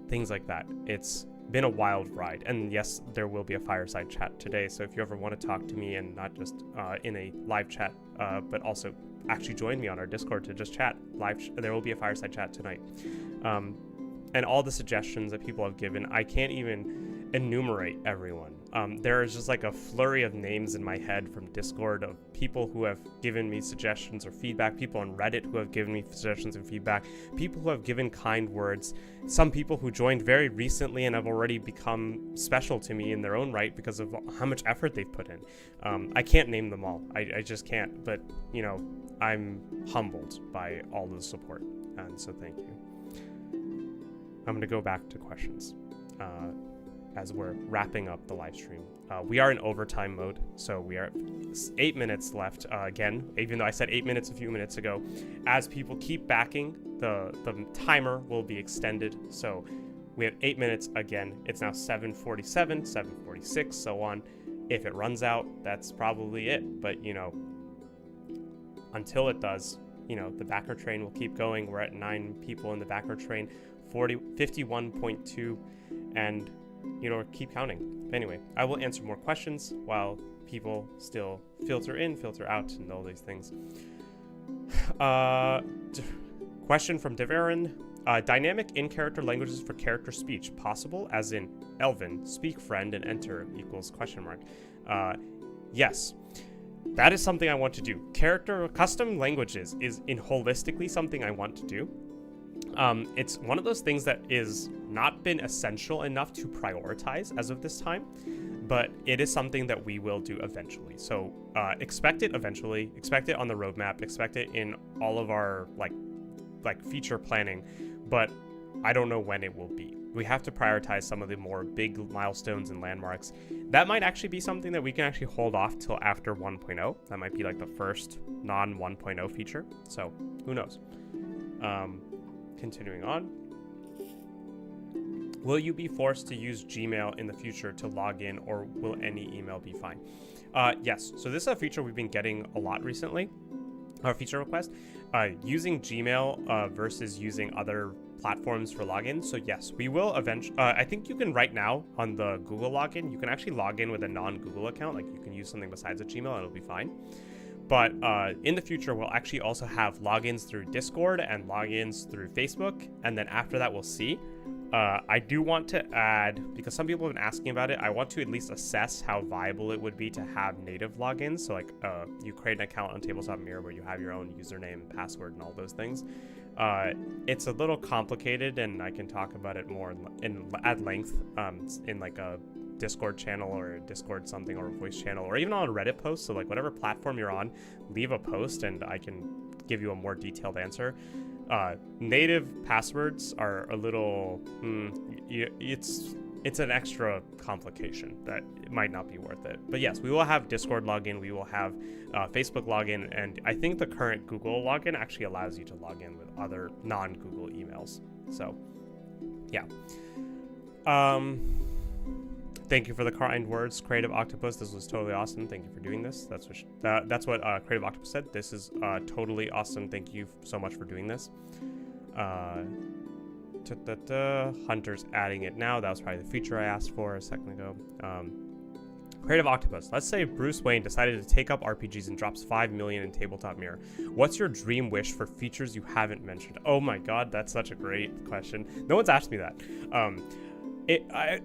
things like that. It's been a wild ride, and yes, there will be a fireside chat today, so if you ever want to talk to me, and not just in a live chat, but also actually join me on our Discord to just chat live, there will be a fireside chat tonight. And all the suggestions that people have given, I can't even enumerate everyone. There is just like a flurry of names in my head from Discord of people who have given me suggestions or feedback, people on Reddit who have given me suggestions and feedback, people who have given kind words, some people who joined very recently and have already become special to me in their own right because of how much effort they've put in. I can't name them all. I just can't, but you know, I'm humbled by all the support, and so thank you. I'm going to go back to questions as we're wrapping up the live stream. We are in overtime mode, so we are 8 minutes left. Again, even though I said 8 minutes a few minutes ago, as people keep backing, the timer will be extended. So we have 8 minutes again. It's now 7:47, 7:46, so on. If it runs out, that's probably it. But, you know, until it does, you know, the backer train will keep going. We're at 9 people in the backer train, 51.2, and you know, keep counting. Anyway, I will answer more questions while people still filter in, filter out, and all these things. Question from Deverin. Dynamic in-character languages for character speech possible, as in Elven, speak friend, and enter equals question mark. Yes. That is something I want to do. Character custom languages is in holistically something I want to do. It's one of those things that is not been essential enough to prioritize as of this time, but it is something that we will do eventually. So expect it eventually, expect it on the roadmap, expect it in all of our like feature planning, but I don't know when it will be. We have to prioritize some of the more big milestones and landmarks. That might actually be something that we can actually hold off till after 1.0. That might be like the first non 1.0 feature. So who knows? Continuing on. Will you be forced to use Gmail in the future to log in, or will any email be fine? Yes. So this is a feature we've been getting a lot recently. Our feature request. Using Gmail versus using other platforms for login. So yes, we will eventually. I think you can right now on the Google login, you can actually log in with a non-Google account. Like you can use something besides a Gmail and it'll be fine. But in the future, we'll actually also have logins through Discord and logins through Facebook. And then after that, we'll see. I do want to add, because some people have been asking about it, I want to at least assess how viable it would be to have native logins. So like you create an account on Tabletop Mirror where you have your own username, password, and all those things. It's a little complicated, and I can talk about it more at length in like a Discord channel or a Discord something or a voice channel or even on a Reddit post. So like whatever platform you're on, leave a post and I can give you a more detailed answer. Native passwords are a little it's an extra complication that it might not be worth it. But yes, we will have Discord login, we will have Facebook login, and I think the current Google login actually allows you to log in with other non-Google emails. So yeah. Thank you for the kind words, Creative Octopus. This was totally awesome. Thank you for doing this. That's what Creative Octopus said. This is totally awesome. Thank you so much for doing this. Hunter's adding it now. That was probably the feature I asked for a second ago. Creative Octopus. Let's say Bruce Wayne decided to take up RPGs and drops 5 million in Tabletop Mirror. What's your dream wish for features you haven't mentioned? Oh my god, that's such a great question. No one's asked me that.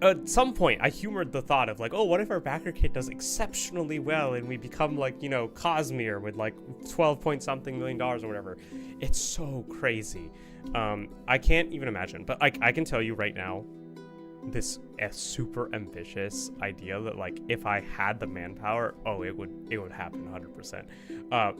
At some point, I humored the thought of like, oh, what if our Backerkit does exceptionally well and we become like, you know, Cosmere with like 12-point-something million or whatever. It's so crazy. I can't even imagine. But I can tell you right now, this super ambitious idea that like if I had the manpower, oh, it would happen 100%.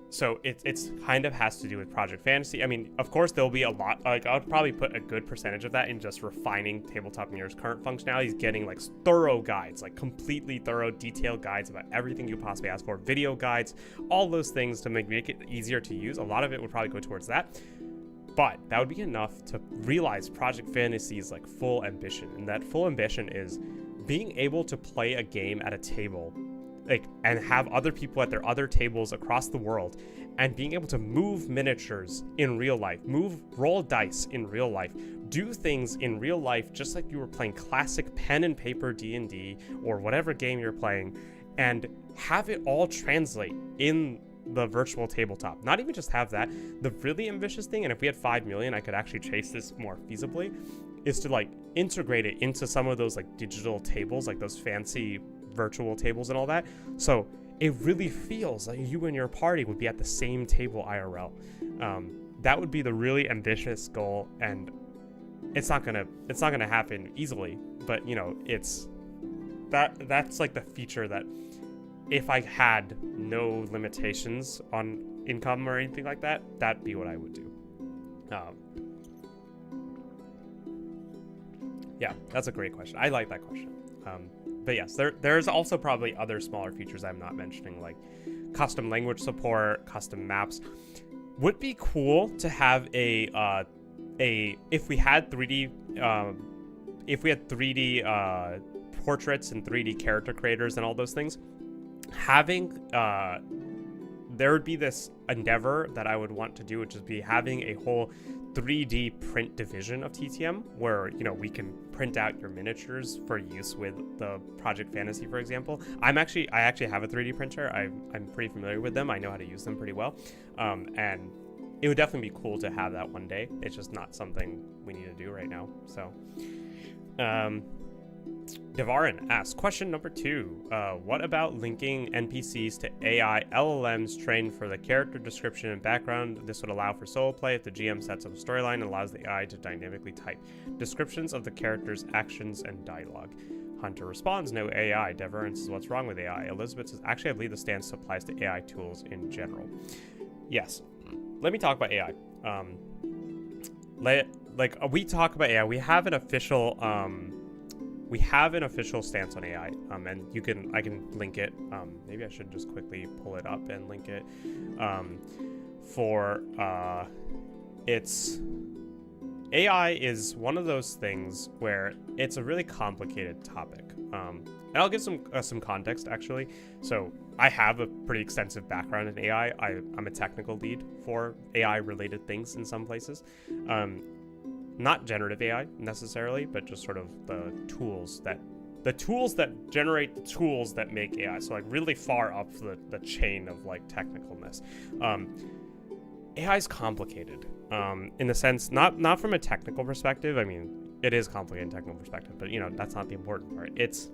so it's kind of has to do with Project Fantasy. I mean, of course, there'll be a lot, like I would probably put a good percentage of that in just refining Tabletop Mirror's current functionalities, getting like thorough guides, like completely thorough, detailed guides about everything you possibly ask for, video guides, all those things to make it easier to use. A lot of it would probably go towards that. But that would be enough to realize Project Fantasy's like full ambition. And that full ambition is being able to play a game at a table, like, and have other people at their other tables across the world, and being able to move miniatures in real life, roll dice in real life, do things in real life just like you were playing classic pen and paper D&D or whatever game you're playing, and have it all translate in the virtual tabletop. Not even just have that. The really ambitious thing, and if we had 5 million, I could actually chase this more feasibly, is to like integrate it into some of those like digital tables, like those fancy virtual tables and all that. So it really feels like you and your party would be at the same table IRL. That would be the really ambitious goal, and it's not gonna happen easily. But you know, that's like the feature that if I had no limitations on income or anything like that, that'd be what I would do. Yeah, that's a great question. I like that question. But yes, there's also probably other smaller features I'm not mentioning, like custom language support, custom maps. Would be cool to have if we had 3D portraits and 3D character creators and all those things, having there would be this endeavor that I would want to do, which is be having a whole 3D print division of TTM, where, you know, we can print out your miniatures for use with the Project Fantasy, for example. I actually have a 3D printer. I'm pretty familiar with them. I know how to use them pretty well, and it would definitely be cool to have that one day. It's just not something we need to do right now. So, Devarin asks, question number 2, what about linking NPCs to AI LLMs trained for the character description and background? This would allow for solo play if the GM sets up a storyline and allows the AI to dynamically type descriptions of the character's actions and dialogue. Hunter responds, no AI. Devarin says, what's wrong with AI? Elizabeth says, actually, I believe the stance applies to AI tools in general. Yes. Let me talk about AI. We talk about AI. We have an official stance on AI, and I can link it. Maybe I should just quickly pull it up and link it. AI is one of those things where it's a really complicated topic. And I'll give some context, actually. So I have a pretty extensive background in AI. I'm a technical lead for AI-related things in some places. Not generative AI necessarily, but just sort of the tools that generate the tools that make AI. So like really far up the chain of like technicalness. AI is complicated in the sense, not from a technical perspective. I mean, it is complicated in a technical perspective, but you know, that's not the important part. It's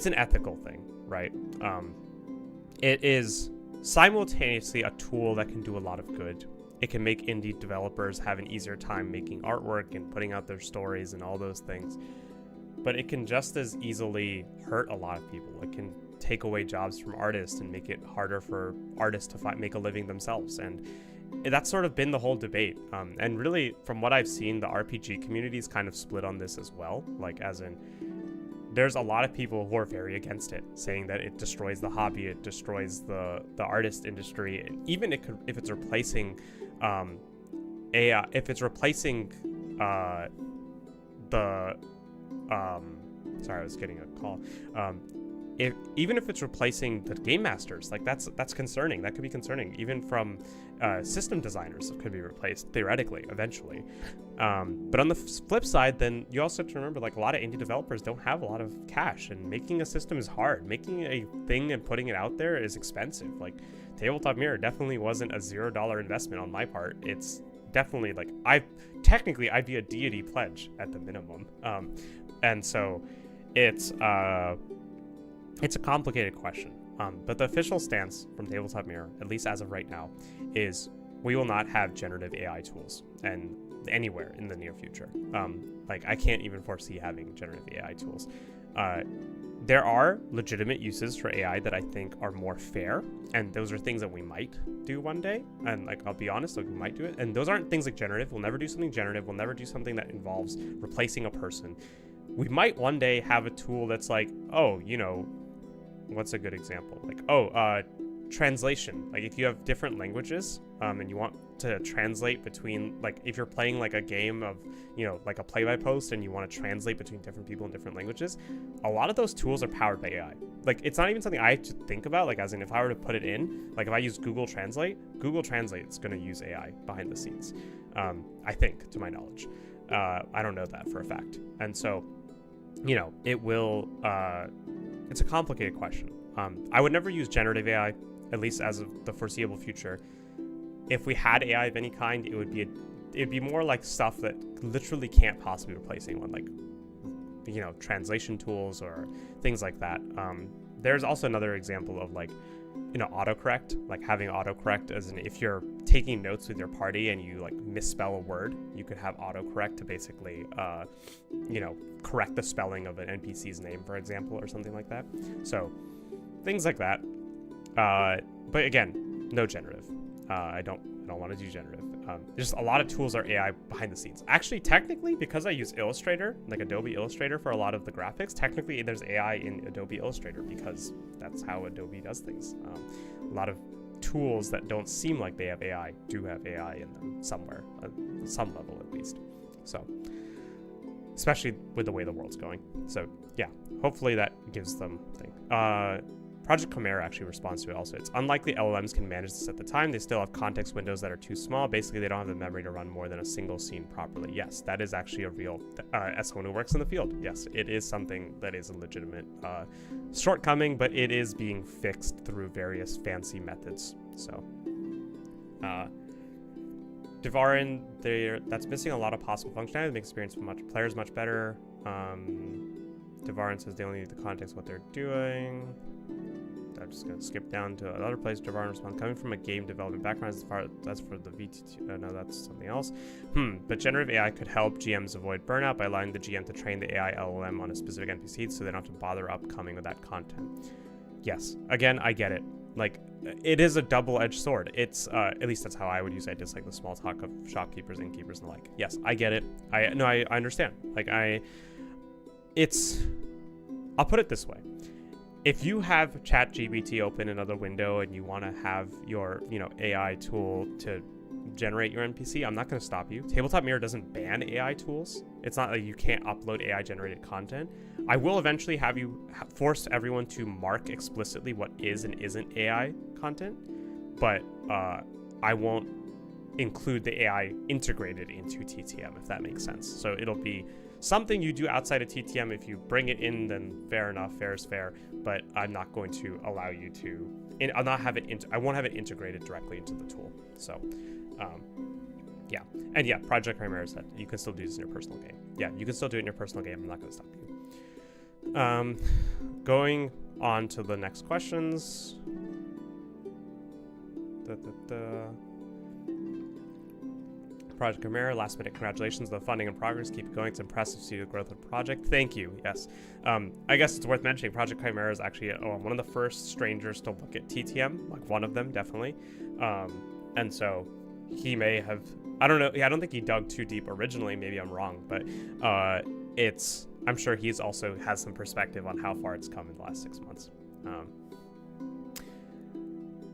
an ethical thing, right? It is simultaneously a tool that can do a lot of good. It can make indie developers have an easier time making artwork and putting out their stories and all those things. But it can just as easily hurt a lot of people. It can take away jobs from artists and make it harder for artists to make a living themselves. And that's sort of been the whole debate. And really, from what I've seen, the RPG community is kind of split on this as well. Like, as in, there's a lot of people who are very against it, saying that it destroys the hobby, it destroys the artist industry. And even if it's replacing AI, if it's replacing sorry, I was getting a call. Even if it's replacing the game masters, like that's concerning. That could be concerning. Even from system designers could be replaced theoretically eventually. But on the flip side, then you also have to remember, like, a lot of indie developers don't have a lot of cash, and making a system is hard. Making a thing and putting it out there is expensive. Like, Tabletop Mirror definitely wasn't a $0 investment on my part. It's definitely like I'd be a deity pledge at the minimum. And so it's a complicated question. But the official stance from Tabletop Mirror, at least as of right now, is we will not have generative AI tools and anywhere in the near future. Like, I can't even foresee having generative AI tools. There are legitimate uses for AI that I think are more fair, and those are things that we might do one day, and like I'll be honest, like we might do it, and those aren't things like generative. We'll never do something generative. We'll never do something that involves replacing a person. We might one day have a tool that's like, oh, you know, what's a good example? Like, translation. Like if you have different languages and you want to translate between, like if you're playing like a game of, you know, like a play-by-post and you want to translate between different people in different languages, a lot of those tools are powered by AI. Like it's not even something I have to think about, like as in if I were to put it in, like if I use Google Translate is going to use AI behind the scenes. I think, to my knowledge. I don't know that for a fact. And so, you know, it will, it's a complicated question. I would never use generative AI, at least as of the foreseeable future. If we had AI of any kind, it'd be more like stuff that literally can't possibly replace anyone, like, you know, translation tools or things like that. There's also another example of like, you know, autocorrect, like having autocorrect as in if you're taking notes with your party and you like misspell a word, you could have autocorrect to basically, you know, correct the spelling of an NPC's name, for example, or something like that. So things like that. But again, no generative. I don't want to do generative. Just a lot of tools are AI behind the scenes. Actually, technically, because I use Illustrator, like Adobe Illustrator for a lot of the graphics, technically there's AI in Adobe Illustrator because that's how Adobe does things. A lot of tools that don't seem like they have AI do have AI in them somewhere, at some level at least. So, especially with the way the world's going. So yeah, hopefully that gives them thing. Project Chimera actually responds to it also. It's unlikely LLMs can manage this at the time. They still have context windows that are too small. Basically, they don't have the memory to run more than a single scene properly. Yes, that is actually a real, as someone who works in the field, yes, it is something that is a legitimate shortcoming, but it is being fixed through various fancy methods. So, Devarin, that's missing a lot of possible functionality that makes experience for players much better. Devarin says they only need the context of what they're doing. I'm just going to skip down to another place. Devarin responds, coming from a game development background, as far as for the VTT, no, that's something else. But generative AI could help GMs avoid burnout by allowing the GM to train the AI LLM on a specific NPC so they don't have to bother upcoming with that content. Yes, again, I get it. Like, it is a double-edged sword. It's, at least that's how I would use it, just like the small talk of shopkeepers, innkeepers, and the like. Yes, I get it. I understand. Like, I'll put it this way. If you have ChatGPT open another window and you want to have your, you know, AI tool to generate your NPC, I'm not going to stop you. Tabletop Mirror doesn't ban AI tools. It's not like you can't upload AI generated content. I will eventually have you force everyone to mark explicitly what is and isn't AI content, but I won't include the AI integrated into TTM, if that makes sense. So it'll be something you do outside of TTM. If you bring it in, then fair enough, fair is fair, but I'm not going to allow you to, I'll not have it, I won't have it integrated directly into the tool. So, yeah. And yeah, Project Chimera said you can still do this in your personal game. Yeah, you can still do it in your personal game. I'm not going to stop you. Going on to the next questions. Project Chimera, last minute congratulations on the funding and progress. Keep it going. It's impressive to see the growth of the project. Thank you. Yes. I guess it's worth mentioning Project Chimera is actually one of the first strangers to look at TTM, like one of them, definitely. And so he may have, I don't know. I don't think he dug too deep originally. Maybe I'm wrong, but I'm sure he's also has some perspective on how far it's come in the last 6 months.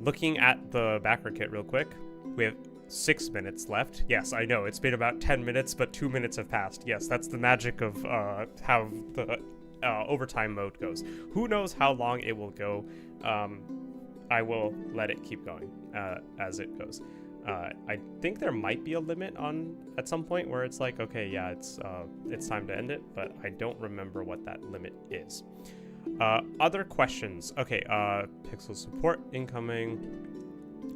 Looking at the Backerkit real quick, we have 6 minutes left. Yes, I know, it's been about 10 minutes, but 2 minutes have passed. Yes, that's the magic of how the overtime mode goes. Who knows how long it will go. I will let it keep going as it goes. I think there might be a limit on at some point where it's like, okay, yeah, it's time to end it, but I don't remember what that limit is. Other questions. Okay, pixel support incoming.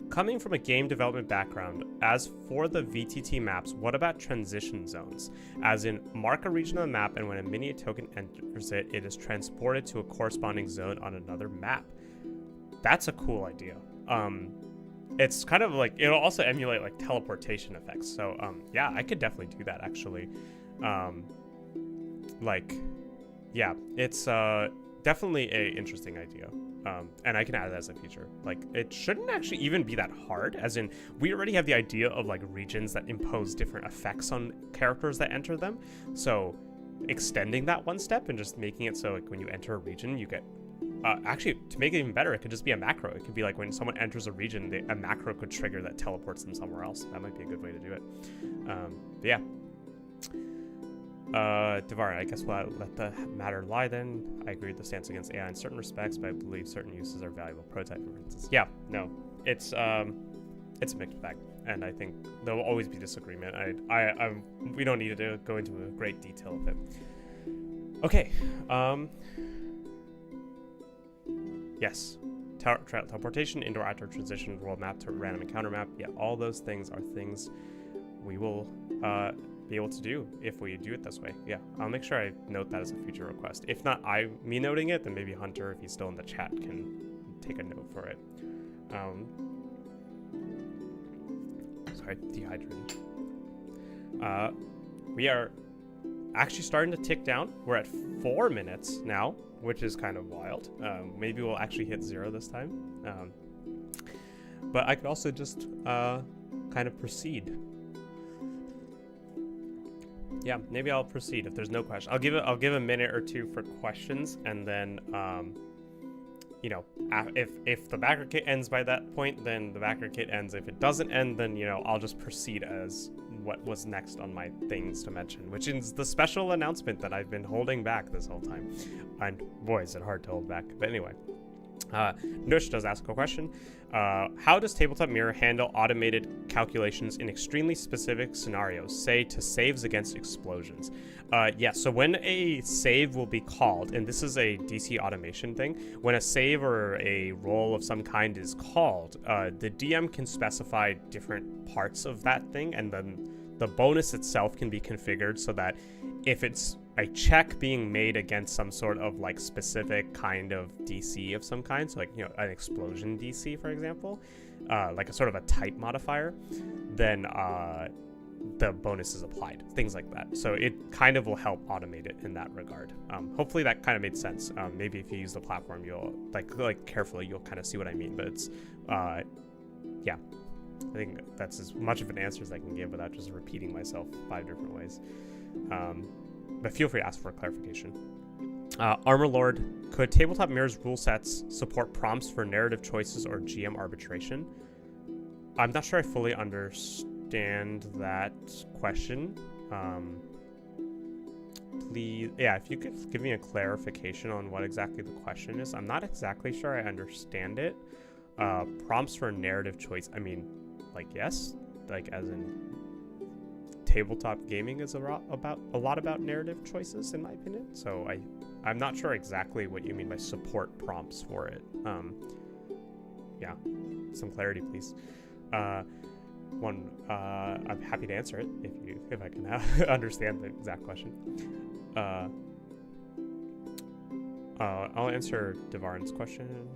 Coming from a game development background, as for the VTT maps, what about transition zones? As in, mark a region on the map, and when a mini token enters it, it is transported to a corresponding zone on another map. That's a cool idea. It's kind of like, it'll also emulate like teleportation effects. So yeah, I could definitely do that actually. Like, yeah, it's definitely a interesting idea. And I can add that as a feature. Like, it shouldn't actually even be that hard, as in, we already have the idea of like regions that impose different effects on characters that enter them. So extending that one step and just making it so like when you enter a region, you get actually, to make it even better, it could just be a macro. It could be like when someone enters a region, a macro could trigger that teleports them somewhere else. That might be a good way to do it. But yeah. Devar, I guess we'll let the matter lie then. I agree with the stance against AI in certain respects, but I believe certain uses are valuable. Prototype, for instance. Yeah, no, it's a mixed bag, and I think there will always be disagreement. We don't need to go into a great detail of it. Okay. Yes. Teleportation, indoor-outdoor transition, world map to random encounter map. Yeah, all those things are things we will be able to do if we do it this way. Yeah, I'll make sure I note that as a future request. If not me noting it, then maybe Hunter, if he's still in the chat, can take a note for it. Sorry, dehydrated. We are actually starting to tick down. We're at 4 minutes now, which is kind of wild. Maybe we'll actually hit 0 this time. But I could also just kind of proceed. Yeah, maybe I'll proceed if there's no question. I'll give a minute or two for questions, and then you know, if the Backerkit ends by that point, then the Backerkit ends. If it doesn't end, then, you know, I'll just proceed as what was next on my things to mention, which is the special announcement that I've been holding back this whole time. And boy, is it hard to hold back. But anyway, Nush does ask a question. How does Tabletop Mirror handle automated calculations in extremely specific scenarios, say to saves against explosions? Yeah, so when a save will be called, and this is a DC automation thing, when a save or a roll of some kind is called, the DM can specify different parts of that thing, and then the bonus itself can be configured so that if it's a check being made against some sort of like specific kind of DC of some kind, so like, you know, an explosion DC, for example, like a sort of a type modifier, then the bonus is applied, things like that. So it kind of will help automate it in that regard. Hopefully that kind of made sense. Maybe if you use the platform, you'll like carefully, you'll kind of see what I mean. But it's yeah, I think that's as much of an answer as I can give without just repeating myself 5 different ways. But feel free to ask for clarification. Armor Lord, could Tabletop Mirror's rule sets support prompts for narrative choices or GM arbitration? I'm not sure I fully understand that question. Please, yeah, if you could give me a clarification on what exactly the question is. I'm not exactly sure I understand it. Prompts for narrative choice, I mean, like, yes, like as in tabletop gaming is a lot about narrative choices, in my opinion. So I'm not sure exactly what you mean by support prompts for it. Yeah, some clarity, please. I'm happy to answer it if I can understand the exact question. I'll answer Devarin's question.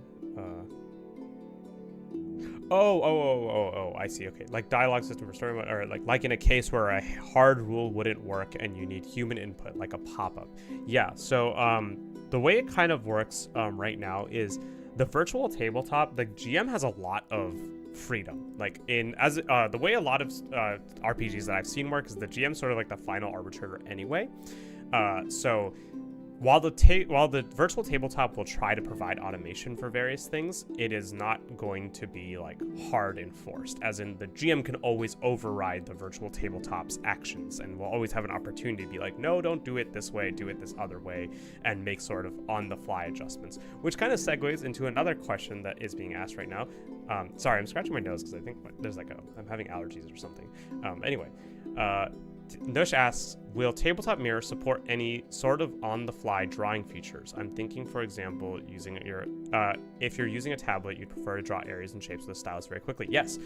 Oh, I see. Okay, like dialogue system for story mode, or like in a case where a hard rule wouldn't work and you need human input, like a pop-up. Yeah. So the way it kind of works right now is the virtual tabletop. The GM has a lot of freedom. Like the way a lot of RPGs that I've seen work is the GM sort of like the final arbitrator anyway. So while the virtual tabletop will try to provide automation for various things, it is not going to be like hard enforced, as in the GM can always override the virtual tabletop's actions and will always have an opportunity to be like, no, don't do it this way, do it this other way, and make sort of on the fly adjustments, which kind of segues into another question that is being asked right now. Sorry, I'm scratching my nose because I think there's like I'm having allergies or something. Anyway, Nush asks, will Tabletop Mirror support any sort of on-the-fly drawing features? I'm thinking, for example, if you're using a tablet, you'd prefer to draw areas and shapes with a stylus very quickly. Yes.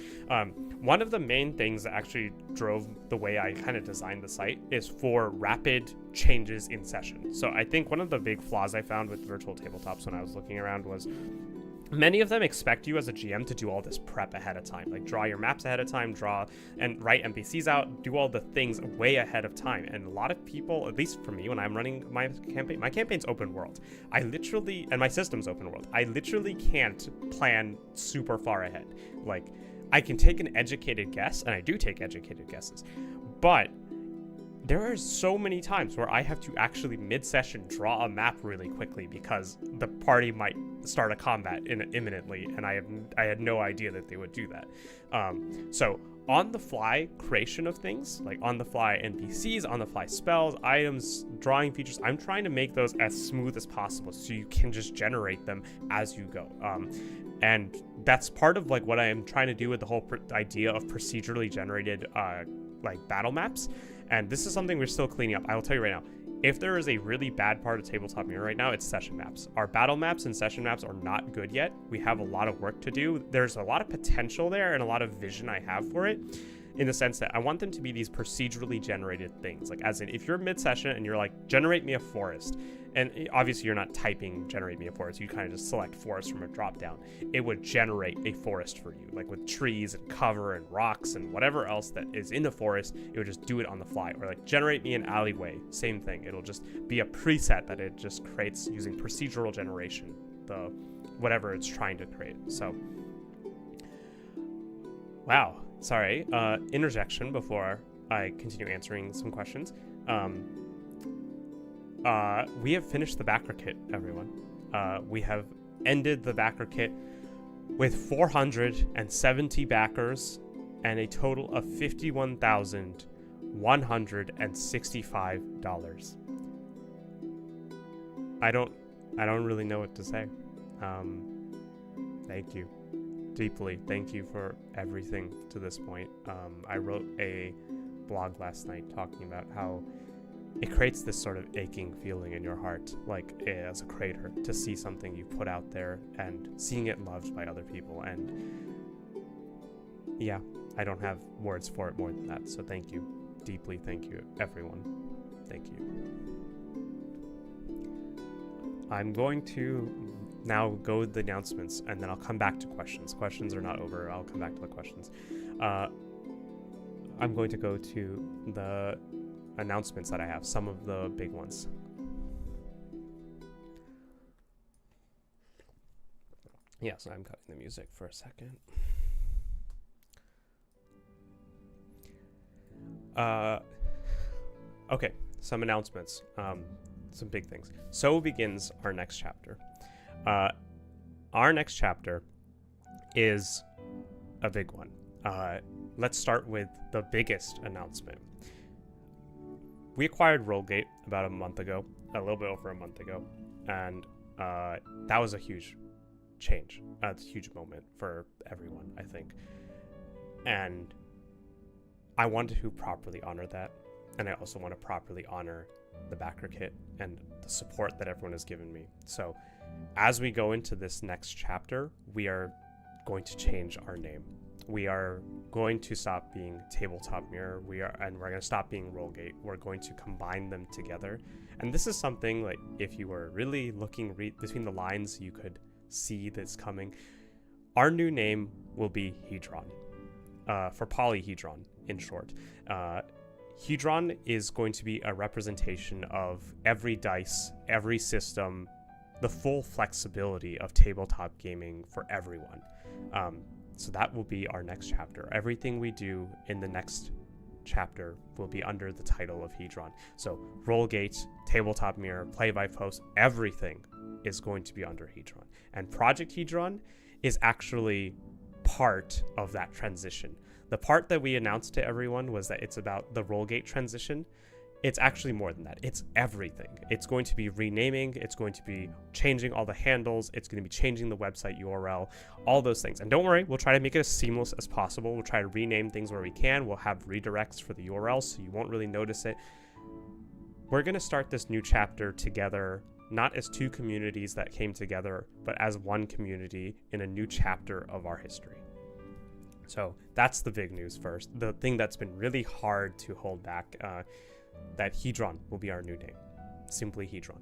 One of the main things that actually drove the way I kind of designed the site is for rapid changes in session. So I think one of the big flaws I found with virtual tabletops when I was looking around was Many of them expect you as a GM to do all this prep ahead of time, like draw your maps ahead of time, draw and write NPCs out, do all the things way ahead of time. And a lot of people, at least for me, when I'm running my campaign's open world. And my system's open world. I literally can't plan super far ahead. Like, I can take an educated guess, and I do take educated guesses, but there are so many times where I have to actually mid-session draw a map really quickly because the party might start a combat imminently, and I had no idea that they would do that. So on-the-fly creation of things, like on-the-fly NPCs, on-the-fly spells, items, drawing features, I'm trying to make those as smooth as possible so you can just generate them as you go. And that's part of like what I am trying to do with the whole idea of procedurally generated like battle maps. And this is something we're still cleaning up. I will tell you right now, if there is a really bad part of Tabletop Mirror right now, it's session maps. Our battle maps and session maps are not good yet. We have a lot of work to do. There's a lot of potential there and a lot of vision I have for it, in the sense that I want them to be these procedurally generated things. Like, as in, if you're mid-session and you're like, generate me a forest, and obviously you're not typing generate me a forest, you kind of just select forest from a drop down, it would generate a forest for you, like with trees and cover and rocks and whatever else that is in the forest. It would just do it on the fly. Or like, generate me an alleyway, same thing. It'll just be a preset that it just creates using procedural generation, the whatever it's trying to create. So wow, sorry, interjection before I continue answering some questions. We have finished the Backerkit, everyone. We have ended the Backerkit with 470 backers and a total of $51,165. I don't really know what to say. Thank you. Deeply. Thank you for everything to this point. I wrote a blog last night talking about how it creates this sort of aching feeling in your heart, like as a creator, to see something you put out there and seeing it loved by other people. And yeah, I don't have words for it more than that. So thank you. Deeply thank you, everyone. Thank you. I'm going to now go with the announcements, and then I'll come back to questions. Questions are not over. I'll come back to the questions. I'm going to go to the announcements that I have, some of the big ones. Yeah, so I'm cutting the music for a second. Okay, some announcements, some big things. So begins our next chapter. Our next chapter is a big one. Let's start with the biggest announcement. We acquired Rollgate about a month ago, a little bit over a month ago, and that was a huge change. It's a huge moment for everyone, I think. And I want to properly honor that, and I also want to properly honor the Backerkit and the support that everyone has given me. So as we go into this next chapter, we are going to change our name. We are going to stop being Tabletop Mirror. We're going to stop being Rollgate. We're going to combine them together. And this is something, like, if you were really looking between the lines, you could see this coming. Our new name will be Hedron, for polyhedron in short. Hedron is going to be a representation of every dice, every system, the full flexibility of tabletop gaming for everyone. So that will be our next chapter. Everything we do in the next chapter will be under the title of Hedron. So Rollgate, Tabletop Mirror, Play by Post, everything is going to be under Hedron. And Project Hedron is actually part of that transition. The part that we announced to everyone was that it's about the Rollgate transition. It's actually more than that. It's everything. It's going to be renaming. It's going to be changing all the handles. It's going to be changing the website URL, all those things. And don't worry, we'll try to make it as seamless as possible. We'll try to rename things where we can. We'll have redirects for the URL, so you won't really notice it. We're going to start this new chapter together, not as two communities that came together, but as one community in a new chapter of our history. So that's the big news first. The thing that's been really hard to hold back, that Hedron will be our new name. Simply Hedron.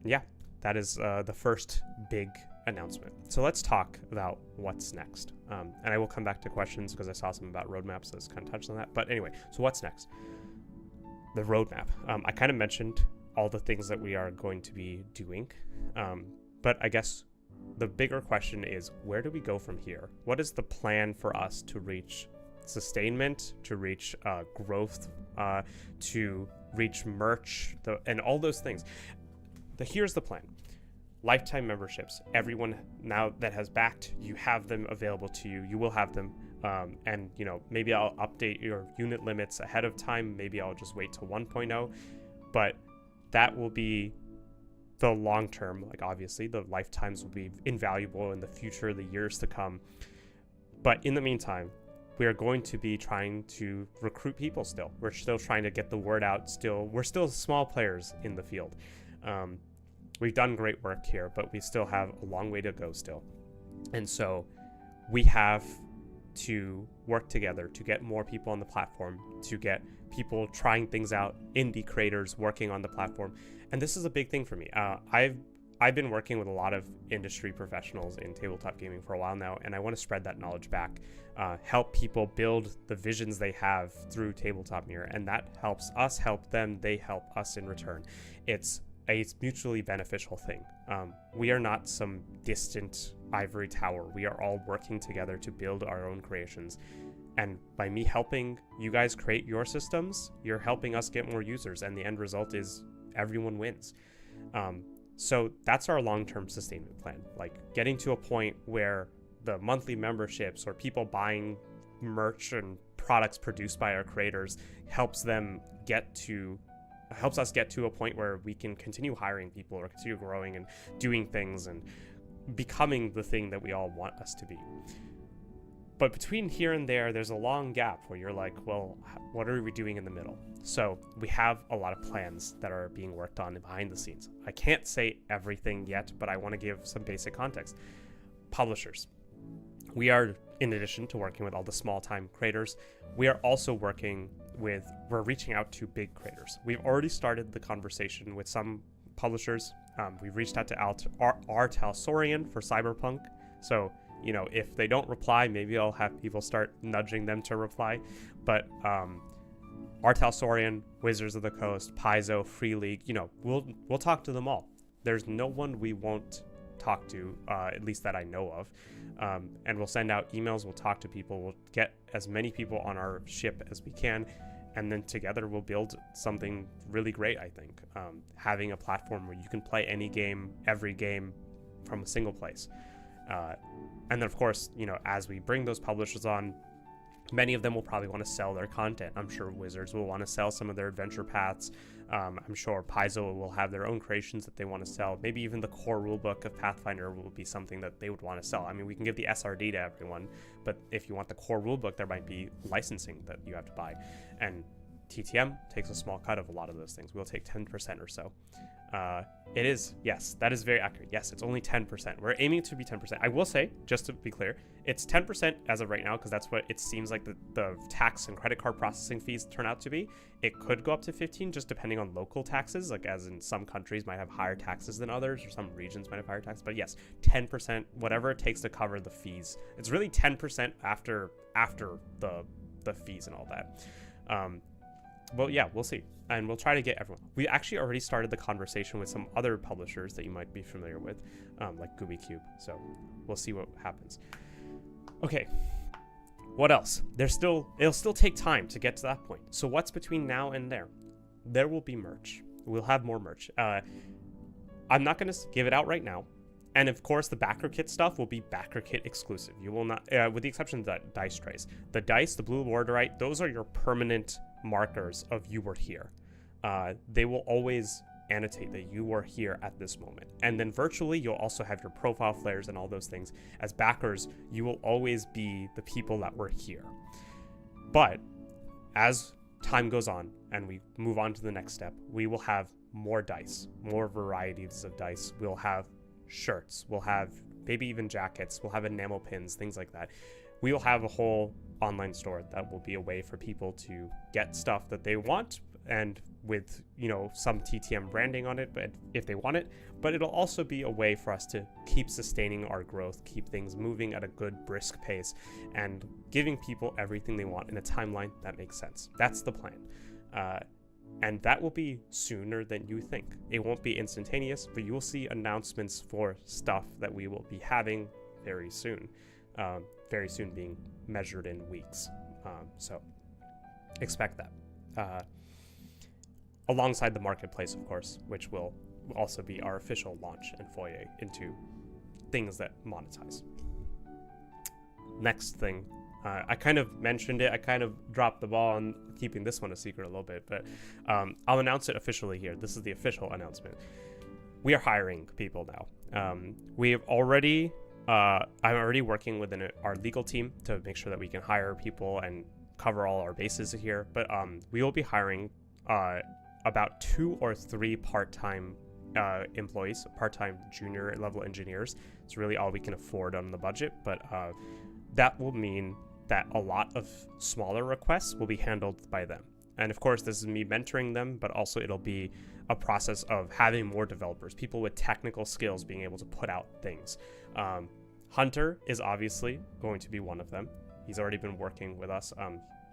Yeah, that is the first big announcement. So let's talk about what's next. And I will come back to questions because I saw some about roadmaps that's kind of touched on that. But anyway, so what's next? The roadmap. I kind of mentioned all the things that we are going to be doing. But I guess the bigger question is, where do we go from here? What is the plan for us to reach sustainment, to reach growth, to reach merch, and all those things? Here's the plan. Lifetime memberships. Everyone now that has backed, you have them available to you. You will have them. And, you know, maybe I'll update your unit limits ahead of time. Maybe I'll just wait till 1.0. But that will be the long term. Like, obviously, the lifetimes will be invaluable in the future, the years to come. But in the meantime, we are going to be trying to recruit people still. We're still trying to get the word out still. We're still small players in the field. We've done great work here, but we still have a long way to go still. And so we have to work together to get more people on the platform, to get people trying things out, indie creators working on the platform. And this is a big thing for me. I've been working with a lot of industry professionals in tabletop gaming for a while now, and I want to spread that knowledge back, help people build the visions they have through Tabletop Mirror, and that helps us help them, they help us in return. It's a mutually beneficial thing. We are not some distant ivory tower. We are all working together to build our own creations. And by me helping you guys create your systems, you're helping us get more users, and the end result is everyone wins. So that's our long-term sustainment plan, like getting to a point where the monthly memberships or people buying merch and products produced by our creators helps us get to a point where we can continue hiring people or continue growing and doing things and becoming the thing that we all want us to be. But between here and there's a long gap where you're like, well, what are we doing in the middle? So we have a lot of plans that are being worked on behind the scenes. I can't say everything yet, but I want to give some basic context. Publishers. We are, in addition to working with all the small-time creators, we are also we're reaching out to big creators. We've already started the conversation with some publishers. We've reached out to Artalsorian for Cyberpunk. So, you know, if they don't reply, maybe I'll have people start nudging them to reply. But Artalsorian, Wizards of the Coast, Paizo, Free League, you know, we'll talk to them all. There's no one we won't talk to, at least that I know of. And we'll send out emails, we'll talk to people, we'll get as many people on our ship as we can, and then together we'll build something really great, I think. Having a platform where you can play any game, every game from a single place. And then, of course, you know, as we bring those publishers on, many of them will probably want to sell their content. I'm sure Wizards will want to sell some of their adventure paths. I'm sure Paizo will have their own creations that they want to sell. Maybe even the core rulebook of Pathfinder will be something that they would want to sell. I mean, we can give the SRD to everyone, but if you want the core rulebook, there might be licensing that you have to buy. And TTM takes a small cut of a lot of those things. We'll take 10% or so. It is, yes, that is very accurate. Yes, it's only 10%. We're aiming to be 10%. I will say, just to be clear, it's 10% as of right now, because that's what it seems like the tax and credit card processing fees turn out to be. It could go up to 15, just depending on local taxes, like as in some countries might have higher taxes than others, or some regions might have higher taxes. But yes, 10%, whatever it takes to cover the fees. It's really 10% after the fees and all that. Well, yeah, we'll see. And we'll try to get everyone. We actually already started the conversation with some other publishers that you might be familiar with, like Gooby Cube. So we'll see what happens. Okay, what else? It'll still take time to get to that point. So what's between now and there? There will be merch. We'll have more merch. I'm not going to give it out right now. And of course, the Backerkit stuff will be Backerkit exclusive. You will not, with the exception of the dice trays. The dice, the blue Lordorite, those are your permanent markers of you were here. They will always annotate that you were here at this moment. And then virtually, you'll also have your profile flares and all those things. As backers, you will always be the people that were here. But as time goes on and we move on to the next step, we will have more dice, more varieties of dice. We'll have shirts, we'll have maybe even jackets, we'll have enamel pins, things like that. We will have a whole online store that will be a way for people to get stuff that they want and with, you know, some TTM branding on it, but if they want it. But it'll also be a way for us to keep sustaining our growth, keep things moving at a good brisk pace, and giving people everything they want in a timeline that makes sense. That's the plan. And that will be sooner than you think. It won't be instantaneous, but you will see announcements for stuff that we will be having very soon. Very soon being measured in weeks. So expect that. Alongside the marketplace, of course, which will also be our official launch and foyer into things that monetize. Next thing, I kind of mentioned it. I kind of dropped the ball on keeping this one a secret a little bit, but I'll announce it officially here. This is the official announcement. We are hiring people now. We have already, I'm already working within our legal team to make sure that we can hire people and cover all our bases here. But we will be hiring about 2 or 3 part-time employees, part-time junior level engineers. It's really all we can afford on the budget, but that will mean that a lot of smaller requests will be handled by them. And of course, this is me mentoring them, but also it'll be a process of having more developers, people with technical skills being able to put out things. Hunter is obviously going to be one of them. He's already been working with us.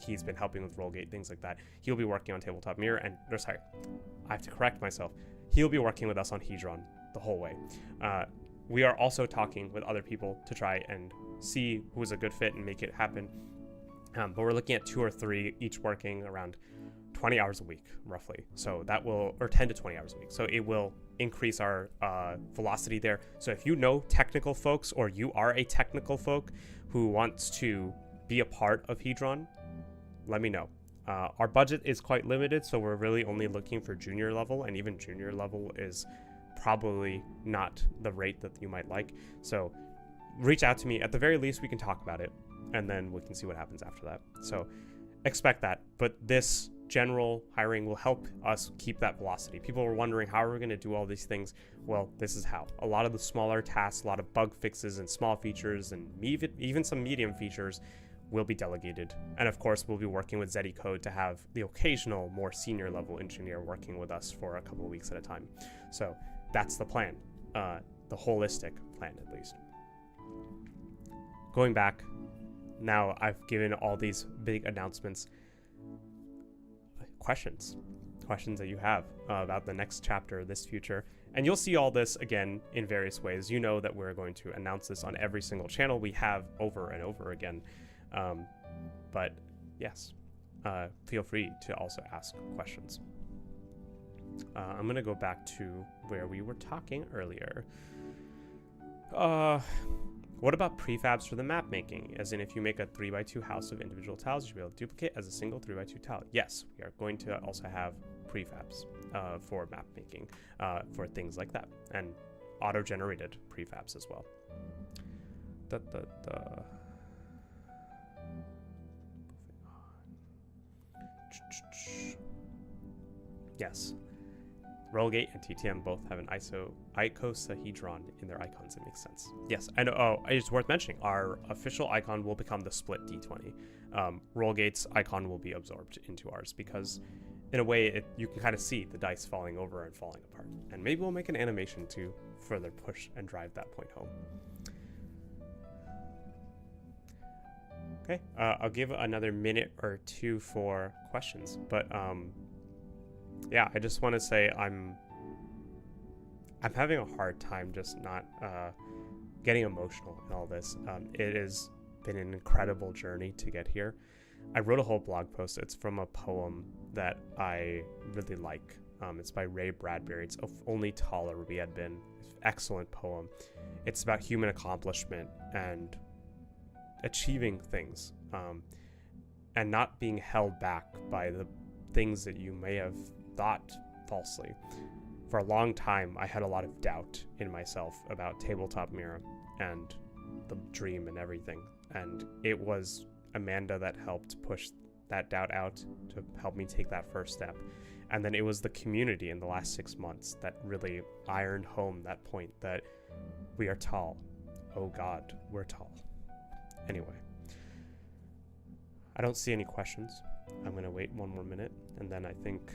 He's been helping with Rollgate, things like that. He'll be working on Tabletop Mirror, and sorry, I have to correct myself. He'll be working with us on Hedron the whole way. We are also talking with other people to try and see who's a good fit and make it happen. But we're looking at 2 or 3, each working around 20 hours a week, roughly. So that will, or 10 to 20 hours a week. So it will increase our velocity there. So if you know technical folks, or you are a technical folk who wants to be a part of Hedron, let me know. Our budget is quite limited, so we're really only looking for junior level, and even junior level is probably not the rate that you might like. So reach out to me. At the very least, we can talk about it, and then we can see what happens after that. So expect that. But this general hiring will help us keep that velocity. People were wondering, how are we going to do all these things? Well, this is how. A lot of the smaller tasks, a lot of bug fixes and small features, and even some medium features will be delegated. And of course, we'll be working with Zeddy Code to have the occasional more senior level engineer working with us for a couple of weeks at a time. So that's the plan, the holistic plan at least. Going back, now I've given all these big announcements. Questions that you have about the next chapter, this future. And you'll see all this again in various ways. You know that we're going to announce this on every single channel we have over and over again. But yes, feel free to also ask questions. I'm going to go back to where we were talking earlier. What about prefabs for the map making? As in, if you make a 3x2 house of individual tiles, you should be able to duplicate as a single 3x2 tile. Yes, we are going to also have prefabs for map making for things like that, and auto-generated prefabs as well. Yes. Rollgate and TTM both have an icosahedron in their icons. It makes sense. Yes, and it's worth mentioning, our official icon will become the split D20. Rollgate's icon will be absorbed into ours because, in a way, you can kind of see the dice falling over and falling apart. And maybe we'll make an animation to further push and drive that point home. Okay, I'll give another minute or 2 for questions, but yeah, I just want to say I'm having a hard time just not getting emotional in all this. It has been an incredible journey to get here. I wrote a whole blog post. It's from a poem that I really like. It's by Ray Bradbury. It's If Only Taller We Had Been. Excellent poem. It's about human accomplishment and achieving things, and not being held back by the things that you may have thought falsely. For a long time, I had a lot of doubt in myself about Tabletop Mirror and the dream and everything. And it was Amanda that helped push that doubt out to help me take that first step. And then it was the community in the last 6 months that really ironed home that point that we are tall. Oh God, we're tall. Anyway, I don't see any questions. I'm going to wait 1 more minute, and then I think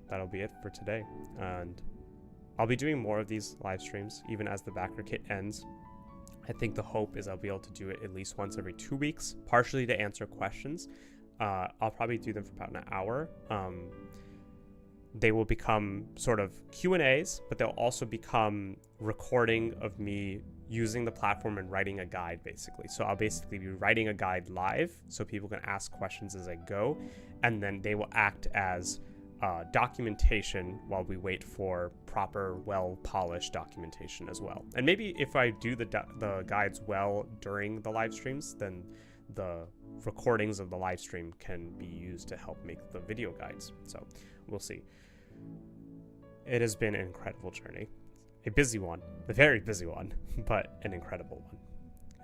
that'll be it for today. And I'll be doing more of these live streams even as the Backerkit ends. I think the hope is I'll be able to do it at least once every 2 weeks, partially to answer questions. I'll probably do them for about an hour. They will become sort of Q&As, but they'll also become recording of me using the platform and writing a guide, basically. So I'll basically be writing a guide live so people can ask questions as I go, and then they will act as documentation while we wait for proper, well-polished documentation as well. And maybe if I do the guides well during the live streams, then the recordings of the live stream can be used to help make the video guides. So we'll see. It has been an incredible journey. A busy one, a very busy one, but an incredible one.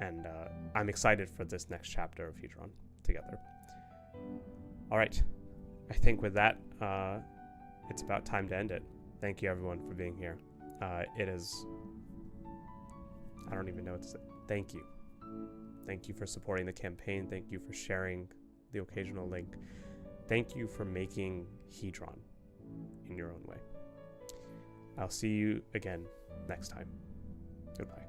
And I'm excited for this next chapter of Hedron together. All right. I think with that, it's about time to end it. Thank you, everyone, for being here. It is... I don't even know what to say. Thank you. Thank you for supporting the campaign. Thank you for sharing the occasional link. Thank you for making Hedron in your own way. I'll see you again next time. Goodbye.